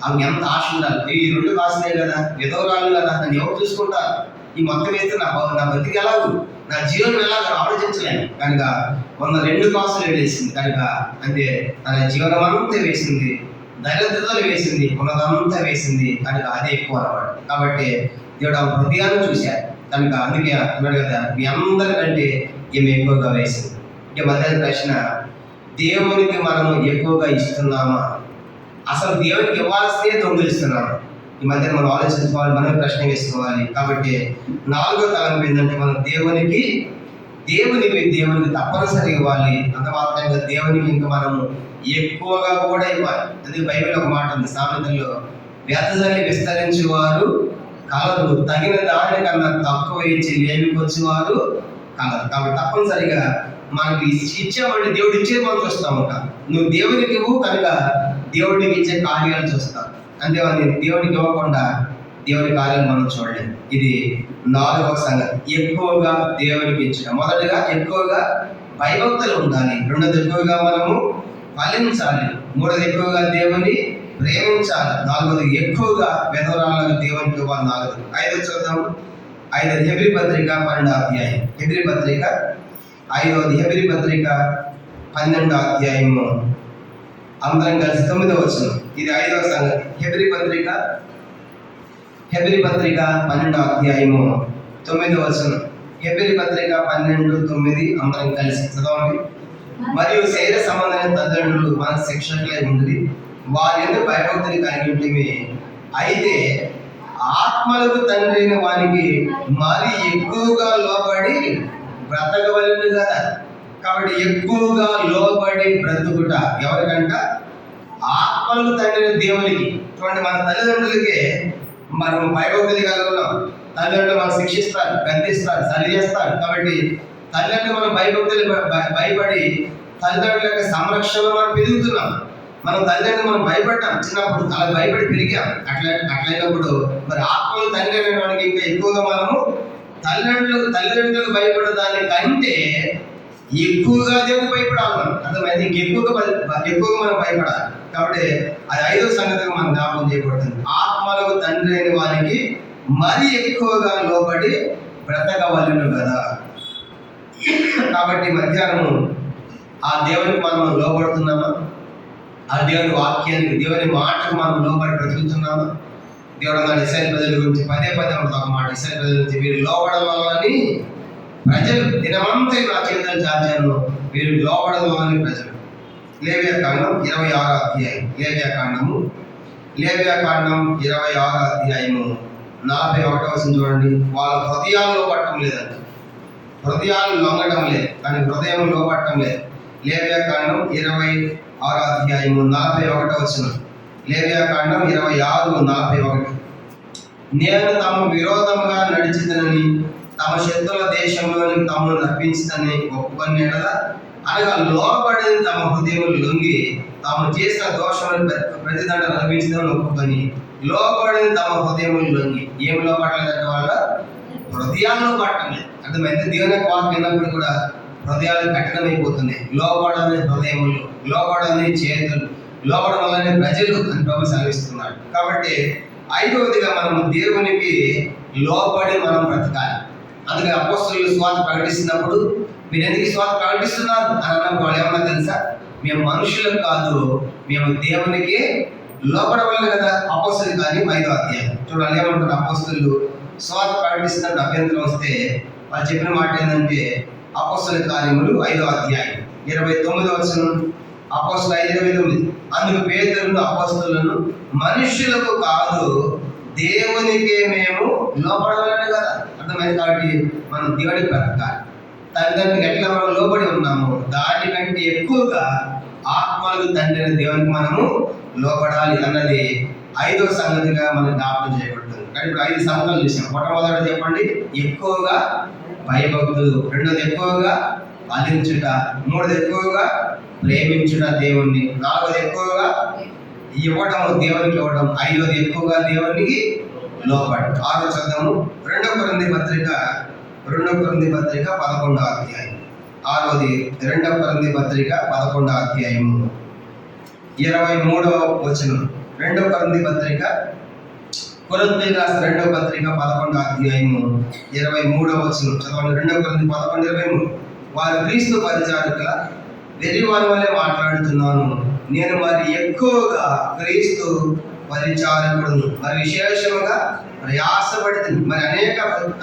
ఆమె ఎంత ఆశ ఉండాలి. ఈ 2 కాసులే కదా, విధవరాలు కదా, నన్ను ఎవరు చూసుకుంటారు? ఈ మొత్తం వేస్తే నా బతికి ఎలాగూ, నా జీవనం ఎలాగ ఆలోచించలేను కనుక 2 కాసులు వేసింది కనుక, అంటే తన జీవనం అంతా వేసింది, దరిద్రతలు వేసింది, ఉన్నదంతా వేసింది కనుక అదే ఎక్కువ అన్నమాట. కాబట్టి దేవుడు ఆ హృదయాన్ని చూశారు కనుక అందుకే అన్నాడు కదా, మీ అందరికంటే ఈమె ఎక్కువగా వేసింది. ఇక మధ్యాహ్న ప్రశ్న, దేవునికి మనం ఎక్కువగా ఇస్తున్నామా? అసలు దేవునికి ఇవ్వాల్సిందే దొంగిలిస్తున్నామా? ఈ మధ్య మనం ఆలోచించుకోవాలి, మనం ప్రశ్న వేసుకోవాలి. కాబట్టి 4వ తలంపు ఏంటంటే మనం దేవునికి తప్పనిసరి ఇవ్వాలి. అంత మాత్రంగా దేవునికి ఇంకా మనము ఎక్కువగా కూడా ఇవ్వాలి. అది బైబిల్ ఒక మాట ఉంది, సామెతల్లో వ్యర్థజల్లి విస్తరించేవారు కలరు, తగిన దానికన్నా తక్కువ ఇచ్చి లేమికొచ్చేవారు కలరు. కాబట్టి తప్పనిసరిగా మనకి ఇచ్చామంటే దేవుడు ఇచ్చే మనం చూస్తూ ఉంటాం. నువ్వు దేవునికి ఇవ్వు కనుక దేవుడికి ఇచ్చే కార్యాలు చూస్తావు. అంతేవాని దేవుడికి ఇవ్వకుండా దేవుడి కార్యాలు మనం చూడలేము. ఇది 4వ సంగతి, ఎక్కువగా దేవుడికి ఇచ్చడం. మొదటిగా ఎక్కువగా భయభక్తులు ఉండాలి. 2వది ఎక్కువగా మనము ఫలించాలి. 3వది ఎక్కువగా దేవుని ప్రేమించాలి. 4వది ఎక్కువగా విధవరాలకు దేవునికి ఇవ్వాలి. 4వది. 5 చూద్దాం. 5 హెబ్రీ పత్రిక 12వ అధ్యాయం. హెబ్రీ పత్రిక 5వది హెబ్రీ పత్రిక 12వ అధ్యాయము అందరం కలిసి 9వ వచనం. ఇది 5వ సంగతి. హెబ్రీ పత్రిక 12వ అధ్యాయము 9వ వచనం. హెబ్రీ పత్రిక 12:9 అందరం కలిసి చదవండి. మరియు శరీర సంబంధమైన తల్లిదండ్రులు మన శిక్షకులై ఉండి వారి ఎందుకు భయభక్తులు కలిగి ఉంటే, అయితే ఆత్మలకు తండ్రి అయిన వారికి మరి ఎక్కువగా లోబడి బ్రతకవలను కదా. కాబట్టి ఎక్కువగా లోబడి బ్రతుకుట ఎవరికంట? ఆత్మలకు తండ్రి దేవునికి. చూడండి, మన తల్లిదండ్రులకే మనం భయభక్తులు కలుగున్నాం. తల్లిదండ్రులు మనం శిక్షిస్తారు, గద్దిస్తారు, సరి చేస్తారు. కాబట్టి తల్లిదండ్రులు మనం భయపడి తల్లిదండ్రుల యొక్క సంరక్షణలో మనం పెరుగుతున్నాం. మనం తల్లిదండ్రులు మనం భయపడ్డాం చిన్నప్పుడు, అలా భయపడి పెరిగాం. అట్లయినప్పుడు మరి ఆత్మలు తండ్రి అనేవాడికి ఇంకా ఎక్కువగా మనము తల్లిదండ్రులకు భయపడే దానికంటే ఎక్కువగా దేవుడికి భయపడాలి. మనం అర్థమైంది. ఎక్కువగా మనం భయపడాలి. కాబట్టి అది 5వ సంగతిగా మనం జ్ఞాపకం చేయబడుతుంది. ఆత్మలకు తండ్రి అయిన వారికి మరి ఎక్కువగా లోబడి బ్రతకవలెను కదా. కాబట్టి మధ్యాహ్నము ఆ దేవునికి మనం లోబడుతున్నామా? ఆ దేవుని వాక్యానికి, దేవుని మాటకు మనం లోబడి బ్రతుకుతున్నామా? దేవుడు మన ఇశ్రాయేలు ప్రజల గురించి పదే ఒక మాట, ఇశ్రాయేలు ప్రజల గురించి, వీరు లోబడడం వల్లని ప్రజలు దినమంతా నా చేతులు చాచాను, వీరు లోబడడం వల్లని ప్రజలు. లేవియాకాండం 26వ అధ్యాయం. లేవియాకాండం 26వ అధ్యాయము 41వ వచనం చూడండి. వాళ్ళ హృదయాల్లో పట్టడం లేదంట. హృదయాలు లొంగడం లేదు, కానీ హృదయం లోపట్టడం లేదు. లేవియాకాండం 26వ అధ్యాయము 41వ వచనం. లేవియాకాండం 26:41. నేను తమ విరోధంగా నడిచిదనని తమ శత్రుల దేశంలోని తమను రప్పించదని ఒప్పుకొని అనగా లోబడి తమ హృదయములు లొంగి తాము చేసిన దోషములను ప్రతిదండ అనుభవించడం ఒప్పుకొని లోపడిన తమ హృదయములొంగి ఏమి లోపడలేదంటే వాళ్ళ హృదయాల్లో పట్టలేదు. అర్థమైతే దేవుని యొక్క వాక్యం విన్నప్పుడు కూడా హృదయాలు కఠినమైపోతున్నాయి. లోపడని హృదయములు, లోపడని చేతులు, లోపడం వల్లనే ప్రజలు అని ప్రభు సెలవిస్తున్నాడు. కాబట్టి ఐదవదిగా మనము దేవునికి లోపడి మనం బ్రతకాలి. అందుకే అపోస్తలులు స్వార్థ ప్రకటిస్తున్నప్పుడు మీరు ఎందుకు స్వార్థ ప్రకటిస్తున్నారు అని అన్నప్పుడు వాళ్ళు ఏమన్నా తెలుసా? మేము మనుషులకు కాదు, మేము దేవునికి లోపడవలే కదా. అపోస్తలు కానీ 5వ అధ్యాయం చూడాలి ఏమంటారు అపోస్తలు స్వార్థ ప్రకటిస్తున్నప్పుడు అభ్యంతరం వస్తే వాళ్ళు చెప్పిన మాట ఏంటంటే అపోస్తల కార్యములు 5వ అధ్యాయం 29వ వచనం. అపోస్తలు 5:29 అందుకు పేతురును అపోస్తలులను మనుష్యులకు కాదు దేవునికే మేము లోపడవలనే కదా. అర్థమైంది. కాబట్టి మనం దేవుడికి బ్రతకాలి. తల్లిదండ్రులకు ఎట్లా మనం లోబడి ఉన్నామో దానికంటే ఎక్కువగా ఆత్మలకు తండ్రి దేవునికి మనము లోపడాలి అన్నది 5వ సంగతిగా మనం జ్ఞాపకం చేయబడుతుంది. కానీ ఇప్పుడు 5 సంగతులు చూసాం. మొట్టమొదటి చెప్పండి ఎక్కువగా భయభక్తులు, రెండోది ఎక్కువగా పాలించుట, మూడోది ఎక్కువగా ప్రేమించుట దేవుణ్ణి, నాలుగోది ఎక్కువగా ఇవ్వడం దేవునికి ఇవ్వడం, ఐదోది ఎక్కువగా దేవునికి లోపడి. 6వ చదవము 2 కొరింథీ పత్రిక 11వ అధ్యాయం. 6వది 2 కొరింథీ పత్రిక 11వ అధ్యాయము 23వ వచనం. 2 కొరింథీ పత్రిక కొరింథీ రాసిన 2వ పత్రిక 11వ అధ్యాయము 23వ వచనం చదవండి. 2 కొరింథీ 11:23 వారు క్రీస్తు పరిచారకుల వెర్రివారి వల్లే మాట్లాడుతున్నాను, నేను మరి ఎక్కువగా క్రీస్తు పరిచారకుడును, మరి విశేషముగా ప్రయాసపడుతుంది, మరి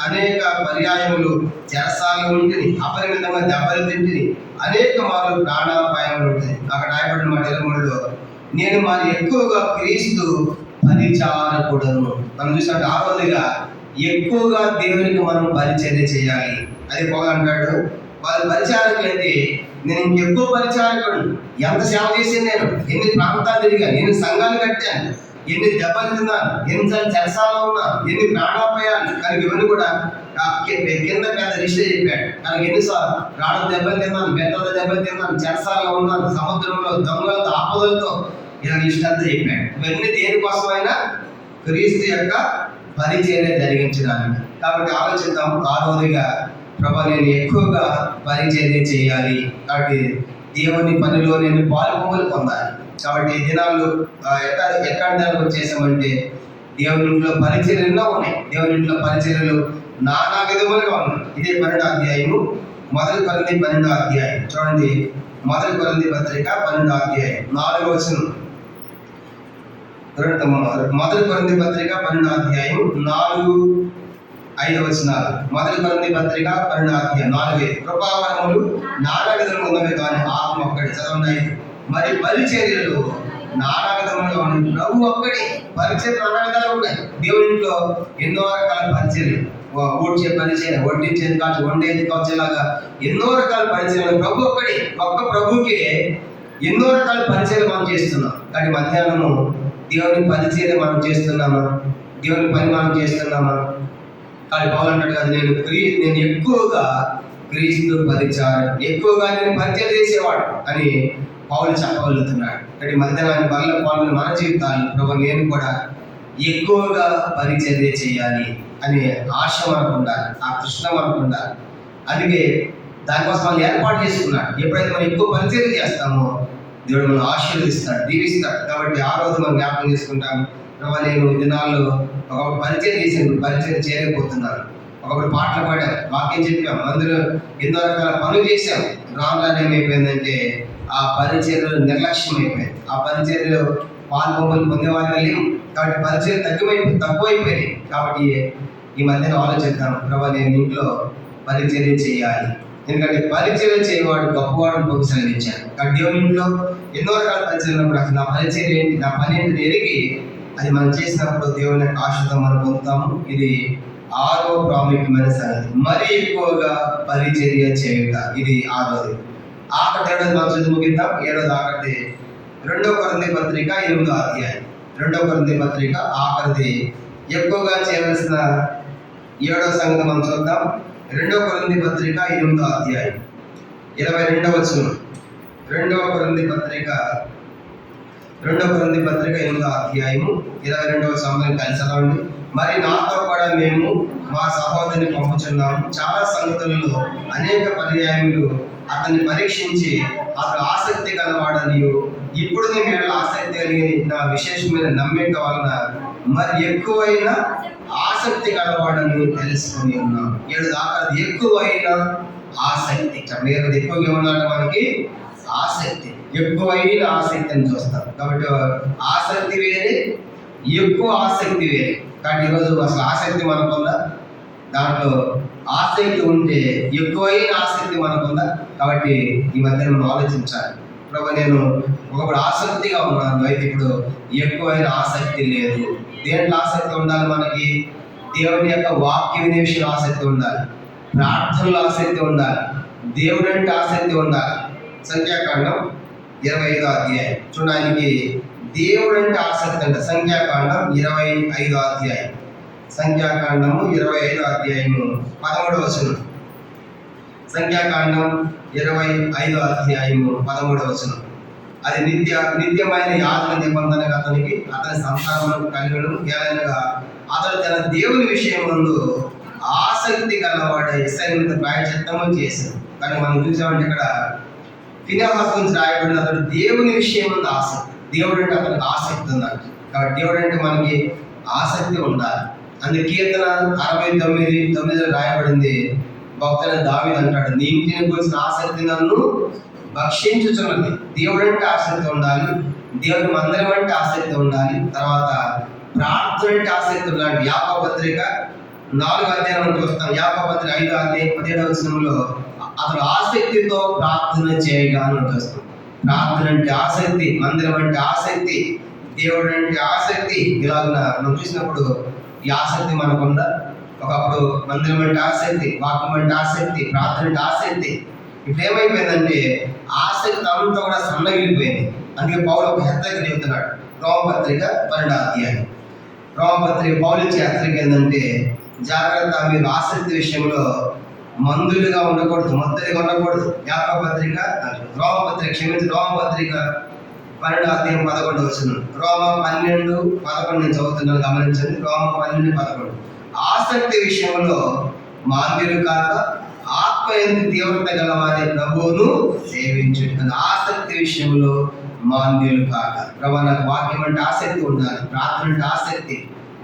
అనేక పర్యాయములు చెరసాలు ఉంటుంది, అపరిమితంగా దెబ్బలు తింటుంది, అనేక మార్లు ప్రాణాపాయములు ఉంటుంది. అక్కడ రాయబడిన మాట 23లో నేను మరి ఎక్కువగా క్రీస్తు పరిచారకుడును. మనం చూసినట్టు 6వదిగా ఎక్కువగా దేవునికి మనం పరిచర్య చేయాలి. అది పోగలంటాడు వాళ్ళు పరిచారకులు అయితే నేను ఇంకెక్కువ పరిచారకుడు. ఎంత సేవ చేశాను నేను, ఎన్ని ప్రాంతాలు తిరిగాను, ఎన్ని సంఘాలు కట్టాను, ఎన్ని దెబ్బలు తిన్నాను, ఎన్నిసార్లు చెరసాల్లో ఉన్నాను, ఎన్ని ప్రాణాపాయాలు. కానీ ఇవన్నీ కూడా కింద పెద్ద రిష్టే చెప్పాడు. కానీ ఎన్నిసార్లు రాళ్ళ దెబ్బలు తిన్నాను, బెత్తల దెబ్బలు తిన్నాను, చెరసాల్లో ఉన్నాను, సముద్రంలో దొంగలతో ఆపదలతో ఇలా లిస్ట్ అంతా చెప్పాడు. ఇవన్నీ దేనికోసమైనా క్రీస్తు యొక్క పరిచర్య జరిగించడానికి. కాబట్టి ఆలోచిద్దాం. 6వదిగా ప్రభా నేను ఎక్కువగా పరిచర్య చేయాలి, కాబట్టి దేవుని పనిలో నేను పాలుపొంగులు పొందాలి. కాబట్టి ఈ దినాల్లో ఎక్కడ దానికి వచ్చేసామంటే దేవుని ఇంట్లో పరిచర్యలు ఎన్నో ఉన్నాయి. దేవుని ఇంట్లో పరిచర్యలు నానా విధములుగా ఉన్నాయి. ఇదే 12వ అధ్యాయము 1 కొరింథీ 12వ అధ్యాయం చూడండి. 1 కొరింథీ పత్రిక 12వ అధ్యాయం 4వ వచనం. 1 కొరింథీ పత్రిక 12వ అధ్యాయం 4-5 వచనాలు. 1 కొరింథీ పత్రిక 12వ అధ్యాయం 4 కృపావరములు నానా విధములు ఉన్నవి కానీ ఆత్మ ఒక్కటి. చదవండి. మరి పరిచర్యలు నానా విధములుగా ఉన్నాయి, ప్రభు ఒక్కటి. పరిచర్యలు నానా విధాలు ఉన్నాయి. దేవుని ఇంట్లో ఎన్నో రకాల పరిచర్యలు, ఊడ్చే పరిచర్య, వడ్డించేది కావచ్చు, వండేది కావచ్చు, ఇలాగా ఎన్నో రకాల పరిచర్యలు. ప్రభు ఒక్కటి. ఒక్క ప్రభుకే ఎన్నో రకాల పరిచర్యలు మనం చేస్తున్నాం. కానీ మధ్యాహ్నము దేవుని పరిచర్య మనం చేస్తున్నామా? దేవుని పని మనం చేస్తున్నామా? కానీ పౌలు అంటాడు కదా, నేను ఎక్కువగా క్రీస్తు పరిచారం, ఎక్కువగా నేను పరిచయం చేసేవాడు అని పౌలు చెప్పగలుగుతున్నాడు. కాబట్టి మధ్యాహ్నాన్ని బల్ల పాల్గొని మన జీవితాలు ప్రభు నేను కూడా ఎక్కువగా పరిచర్య చేయాలి అనే ఆశ మనకు ఉండాలి, ఆ తృష్ణ మనకు ఉండాలి. అందుకే దానికోసం మనం ఏర్పాటు చేసుకున్నాడు. ఎప్పుడైతే మనం ఎక్కువ పరిచర్య చేస్తామో దేవుడు మనం ఆశీర్వదిస్తాడు, దీవిస్తాడు. కాబట్టి 6వది మనం జ్ఞాపకం చేసుకుంటాం. ప్రభు నేను ఈ దినాల్లో ఒకప్పుడు పరిచయం చేశాను, పరిచయం చేయలేకపోతున్నాను. ఒకప్పుడు పాటలు పాడాం, వాక్యం చెప్పాం, అందరూ ఎన్నో రకాల పనులు చేశాం. రాను ఏమైపోయిందంటే ఆ పరిచర్యలు నిర్లక్ష్యం అయిపోయింది. ఆ పరిచర్యలో పాల్గొమ్మలు పొందేవాళ్ళగా లేవు. కాబట్టి పరిచయం తక్కువైపోయినాయి. కాబట్టి ఈ మధ్యన ఆలోచిద్దాం, ప్రభు నేను ఇంట్లో పరిచర్య చేయాలి. ఎందుకంటే పరిచర్య చేయవాడు గొప్పవాడు ప్రభు సెలవిచ్చాడు. కాబట్టి దేవుని ఇంట్లో ఎన్నో రకాల పరిచర్యలు అసలు నా పరిచర్య ఏంటి, నా పని ఏంటి ఎరిగి అది మనం చేసినప్పుడు దేవుని యొక్క ఆశతో మనం పొందుతాము. ఇది 6వ ప్రాముఖ్యమైన సంగతి, మరీ ఎక్కువగా పరిచర్య చేయుట. ఇది 6వది. ఆఖరి 7వది మనం చదివి ముగిద్దాం. 7వది ఆఖరిది 2 కొరింథీ పత్రిక 8వ అధ్యాయం. 2 కొరింథీ పత్రిక ఆఖరిది ఎక్కువగా చేయవలసిన 7వ సంగతి మనం చూద్దాం. 2 కొరింథీ పత్రిక 8వ అధ్యాయం 22వ వచనం. 2 కొరింథీ పత్రిక 2 కొరింథీ పత్రిక 8వ అధ్యాయము 22వ వచనం కలిసి చదవండి. మరి నాతో కూడా మేము మా సహోదరిని పంపుచున్నాము. చాలా సంగతులలో అనేక పర్యాయములు అతన్ని పరీక్షించి అతను ఆసక్తి గలవాడనియు ఇప్పుడు నీ మీద ఆసక్తి కలిగిన విశేషమైన నమ్మిక వలన మరి ఎక్కువైన ఆసక్తి గలవాడని తెలుసుకొని ఉన్నాం. 7 దాకా ఎక్కువైన ఆసక్తి. మీరు ఎక్కువగా ఉన్నాడు మనకి ఆసక్తి, ఎక్కువైన ఆసక్తి అని చూస్తాం. కాబట్టి ఆసక్తి వేరే, ఎక్కువ ఆసక్తి వేరే. కాబట్టి ఈరోజు అసలు ఆసక్తి మనకుందా? దాంట్లో ఆసక్తి ఉంటే ఎక్కువైన ఆసక్తి మనకుందా? కాబట్టి ఈ మధ్య మనం ఆలోచించాలి. ప్రభు, నేను ఒకప్పుడు ఆసక్తిగా ఉన్నాను, అయితే ఇప్పుడు ఎక్కువైన ఆసక్తి లేదు. దేంట్లో ఆసక్తి ఉండాలి మనకి? దేవుని యొక్క వాక్యం వినే విషయంలో ఆసక్తి ఉండాలి, ప్రార్థనలో ఆసక్తి ఉండాలి, దేవుడు అంటే ఆసక్తి ఉండాలి. సంఖ్యాకాండం 25వ అధ్యాయం చూడడానికి దేవుడు అంటే ఆసక్తి అంట. సంఖ్యాకాండం 25వ అధ్యాయం, సంఖ్యాకాండము 25వ అధ్యాయము 13వ వచనం. సంఖ్యాకాండం 25వ అధ్యాయము 13వ వచనం. అది నిత్యమైన యాత్ర నిబంధన అతనికి అతని సంతానములకు కలిగను ఏలైనగా అతడు తన దేవుని విషయం ముందు ఆసక్తి గలవాడై ఇశ్రాయేలుకు ప్రాయశ్చిత్తము చేశాడు. కానీ మనం చూసామంటే ఇక్కడ ఫినెహాసు గురించి రాయబడిన అతడు దేవుని విషయం ముందు ఆసక్తి. దేవుడు అంటే అతనికి ఆసక్తి ఉండాలి. కాబట్టి దేవుడు అంటే మనకి ఆసక్తి ఉండాలి. అందుకే కీర్తన 69:9 రాయబడింది. భక్తుల దావీదు అంటాడు, నీ ఇంటిని గురించిన ఆసక్తి నన్ను భక్షించుచున్నది. దేవుడు అంటే ఆసక్తి ఉండాలి, దేవుని మందిరం అంటే ఆసక్తి ఉండాలి, తర్వాత ప్రార్థన అంటే ఆసక్తి ఉండాలి. యాకోబు పత్రిక 4వ అధ్యాయం చూస్తాం. యాకోబు పత్రిక 5వ అధ్యాయం 17వ వచనంలో అతడు ఆసక్తితో ప్రార్థన చేయగా అని చూస్తాం. ప్రార్థన అంటే ఆసక్తి, మందిరం అంటే ఆసక్తి, దేవుడు అంటే ఆసక్తి. ఇలాగ మనం చూసినప్పుడు ఈ ఆసక్తి మనకుందా? ఒకప్పుడు మందిరం అంటే ఆసక్తి, వాక్యం అంటే ఆసక్తి, ప్రార్థన అంటే ఆసక్తి. ఇప్పుడు ఏమైపోయిందంటే ఆసక్తి అంతా కూడా సన్నగిలిపోయింది. అందుకే పౌలు ఒక హెచ్చరిక చెబుతున్నాడు. రోమపత్రిక 12వ అధ్యాయం. రోమపత్రిక పౌలు ఇచ్చే హెచ్చరిక ఏంటంటే, జాగ్రత్త, మీరు ఆసక్తి విషయంలో మందులుగా ఉండకూడదు, మత్తులుగా ఉండకూడదు. రోమపత్రిక 12వ అధ్యాయం 11వ వచనం. రోమ 12:11 నేను చదువుతున్నాను, గమనించండి. రోమ 12:11. ఆసక్తి విషయంలో మాంద్యులు కాక ఆత్మ ఎందు తీవ్రత గలవారి ప్రభువును సేవించుట. ఆసక్తి విషయంలో మాంద్యులు కాక. ప్రభు, నాకు వాక్యం అంటే ఆసక్తి ఉండాలి, ప్రార్థన అంటే ఆసక్తి,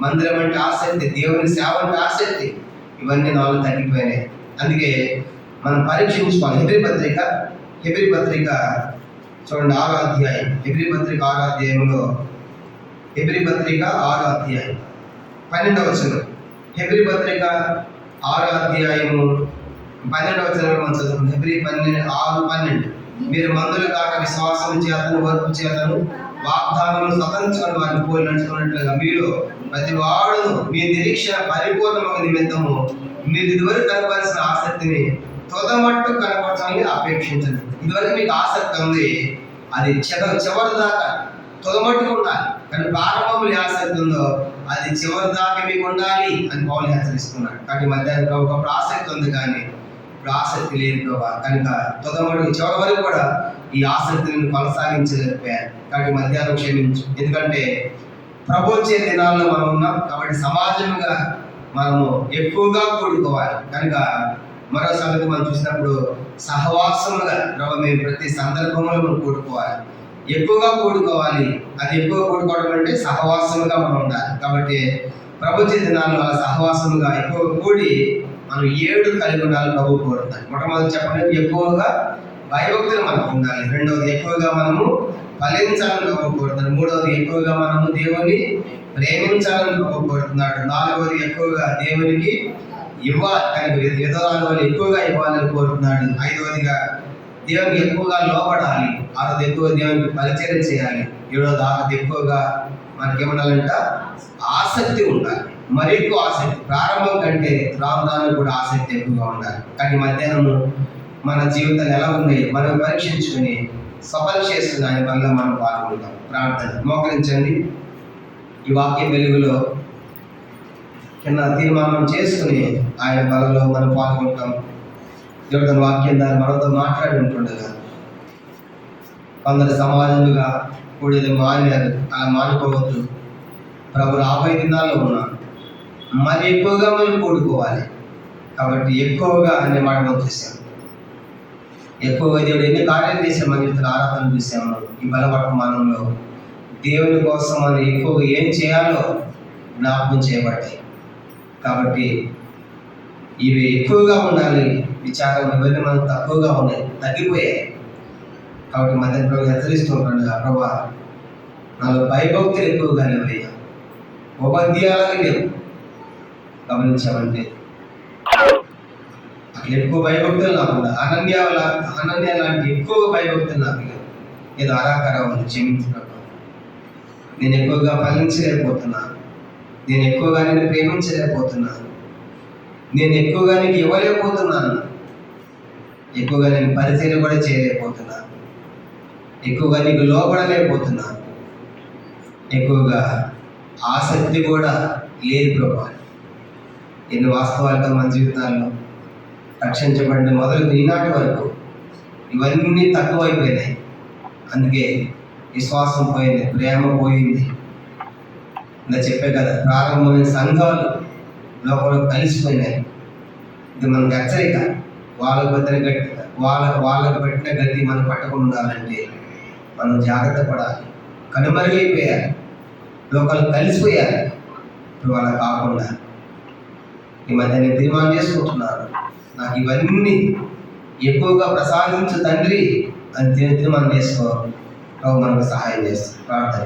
మందిరం అంటే ఆసక్తి, దేవుని సేవ అంటే ఆసక్తి. ఇవన్నీ నాలో తగ్గిపోయినాయి. అందుకే మనం పరీక్షించుకోవాలి. హెబ్రీ పత్రిక చూడండి 6వ అధ్యాయం. హెబ్రీ పత్రిక 6వ అధ్యాయంలో, హెబ్రీ పత్రిక 6వ అధ్యాయం 12వ వచనం. హెబ్రీ పత్రిక 6వ అధ్యాయము 12వ వచనంలో మనం చదువుకుంటాం. హెబ్రీ 6:12. మీరు మందులు కాక విశ్వాసం చేతను, వర్పు చేతను, వాగ్దానములు స్వతంత్రం వారిని పోలి నడుచుకున్నట్లుగా మీరు ప్రతి వాడును మీ నిరీక్షణ పరిపూర్ణమైన నిమిత్తము మీరు ఇదివరకు కనపరిచిన ఆసక్తిని తొదమట్టు కనపరచాలని అపేక్షించండి. ఇదివరకు మీకు ఆసక్తి ఉంది, అది చివరి దాకా తొదమట్టుకు ఉండాలి. కానీ ప్రారంభంలో ఆసక్తి ఉందో అది చివరి దాకా మీకు ఉండాలి అని పౌలు హెచ్చరిస్తున్నాడు. కానీ మధ్యాహ్నం ఒకప్పుడు ఆసక్తి ఉంది, కానీ ఇప్పుడు ఆసక్తి లేదు ప్రభా. కనుక తొదమట్టుకు చివరి వరకు కూడా ఈ ఆసక్తిని కొనసాగించలేకపోయారు. కాబట్టి మధ్యాహ్నం క్షమించు. ఎందుకంటే ప్రభు వచ్చే దినాల్లో మనం ఉన్నాం. కాబట్టి సమాజంగా మనము ఎక్కువగా కూడుకోవాలి. కనుక మరో సంగతి మనం చూసినప్పుడు సహవాసముగా ప్రభు మేము ప్రతి సందర్భంలో మనం కూడుకోవాలి, ఎక్కువగా కూడుకోవాలి. అది ఎక్కువ కూడుకోవడం అంటే సహవాసముగా మనం ఉండాలి. కాబట్టి ప్రభు దినాల్లో అలా సహవాసముగా ఎక్కువ కూడి మనం 7 కలిగి ఉండాలి ప్రభు కోరుతాడు. మొట్టమొదటి చెప్పండి, ఎక్కువగా భయభక్తులు మనకు ఉండాలి. రెండవది, ఎక్కువగా మనము ఫలించాలని ప్రభు కోరుతాడు. మూడవది, ఎక్కువగా మనము దేవుని ప్రేమించాలని ప్రభు కోరుతున్నాడు. నాలుగవది, ఎక్కువగా దేవునికి ఇవ్వాలి, కనుక విధవాల వల్ల ఎక్కువగా ఇవ్వాలని కోరుతున్నాడు. ఐదవదిగా దేవునికి ఎక్కువగా లోపడాలి. ఆరోది ఎక్కువ దేవునికి పరిచయం చేయాలి. ఏడవది ఆరోది ఎక్కువగా మనకేమనాలంట ఆసక్తి ఉండాలి, మరి ఎక్కువ ఆసక్తి. ప్రారంభం కంటే రాను కూడా ఆసక్తి ఎక్కువగా ఉండాలి. కానీ మధ్యాహ్నము మన జీవితాలు ఎలా ఉన్నాయి మనం పరీక్షించుకొని సఫలం చేస్తున్న ఆయన వల్ల మనం పాల్గొంటాం. ప్రార్థన మోకరించండి. ఈ వాక్య వెలుగులో కింద తీర్మానం చేసుకుని ఆయన బలలో మనం పాల్గొంటాం. దేవుడు వాక్యం దాన్ని మనతో మాట్లాడి ఉంటుండగా కొందరు సమాజముగా ఇప్పుడు ఇది మానేరు, అలా మానుకోవద్దు. ప్రభు రాబోయే దినాల్లో ఉన్నాను, మరి ఎక్కువగా మనం కూడుకోవాలి. కాబట్టి ఎక్కువగా అనే మాట మనం చూసాం. ఎక్కువగా దేవుడు ఎన్ని కార్యాలు చేశాం, మన ఇతర ఆరాధన చూసాము. ఈ బలవర్తమానంలో దేవుని కోసం మనం ఎక్కువగా ఏం చేయాలో జ్ఞాపకం చేయబడ్డాయి. కాబట్టి ఇవి ఎక్కువగా ఉండాలి. విచారం ఇవన్నీ మనం తక్కువగా ఉన్నాయి, తగ్గిపోయాయి. కాబట్టి మధ్య ప్రభు హెచ్చరిస్తూ ఉంటాడు, ప్రభా నాలో భయభక్తులు ఎక్కువగా లేవయ్యా, ఉపధ్యాయాలు లేవు. గమనించామంటే అట్లా ఎక్కువ భయభక్తులు నాకుండా అనన్య లాంటి ఎక్కువ భయభక్తులు నాకు లేవు. ఏదో అరాకరా ఉంది, క్షమించినప్పుడు నేను ఎక్కువగా ఫలించలేకపోతున్నాను, నేను ఎక్కువగా నేను ప్రేమించలేకపోతున్నాను, నేను ఎక్కువగా నీకు ఇవ్వలేకపోతున్నాను, ఎక్కువగా నేను పరిచయం కూడా చేయలేకపోతున్నాను, ఎక్కువగా నీకు లోపడలేకపోతున్నాను, ఎక్కువగా ఆసక్తి కూడా లేదు ప్రభా. ఎన్ని వాస్తవాలుగా మన జీవితాల్లో రక్షించబడిన మొదలు ఈనాటి వరకు ఇవన్నీ తక్కువైపోయినాయి. అందుకే విశ్వాసం పోయింది, ప్రేమ పోయింది. ఇలా చెప్పే కదా, ప్రారంభమైన సంఘాలు లోపల కలిసిపోయినాయి. ఇది మనకు హెచ్చరిక. వాళ్ళకు పెట్టిన గతి మనం పట్టకుండా ఉండాలంటే మనం జాగ్రత్త పడాలి. కనుమరుగైపోయారు, లోకాలు కలిసిపోయారు. ఇప్పుడు వాళ్ళ కాకుండా ఈ మధ్య నేను తీర్మానం చేసుకుంటున్నాను, నాకు ఇవన్నీ ఎక్కువగా ప్రసాదించు తండ్రి అని తీర్మానం చేసుకోవాలి. మనకు సహాయం చేస్తాను. ప్రార్థన.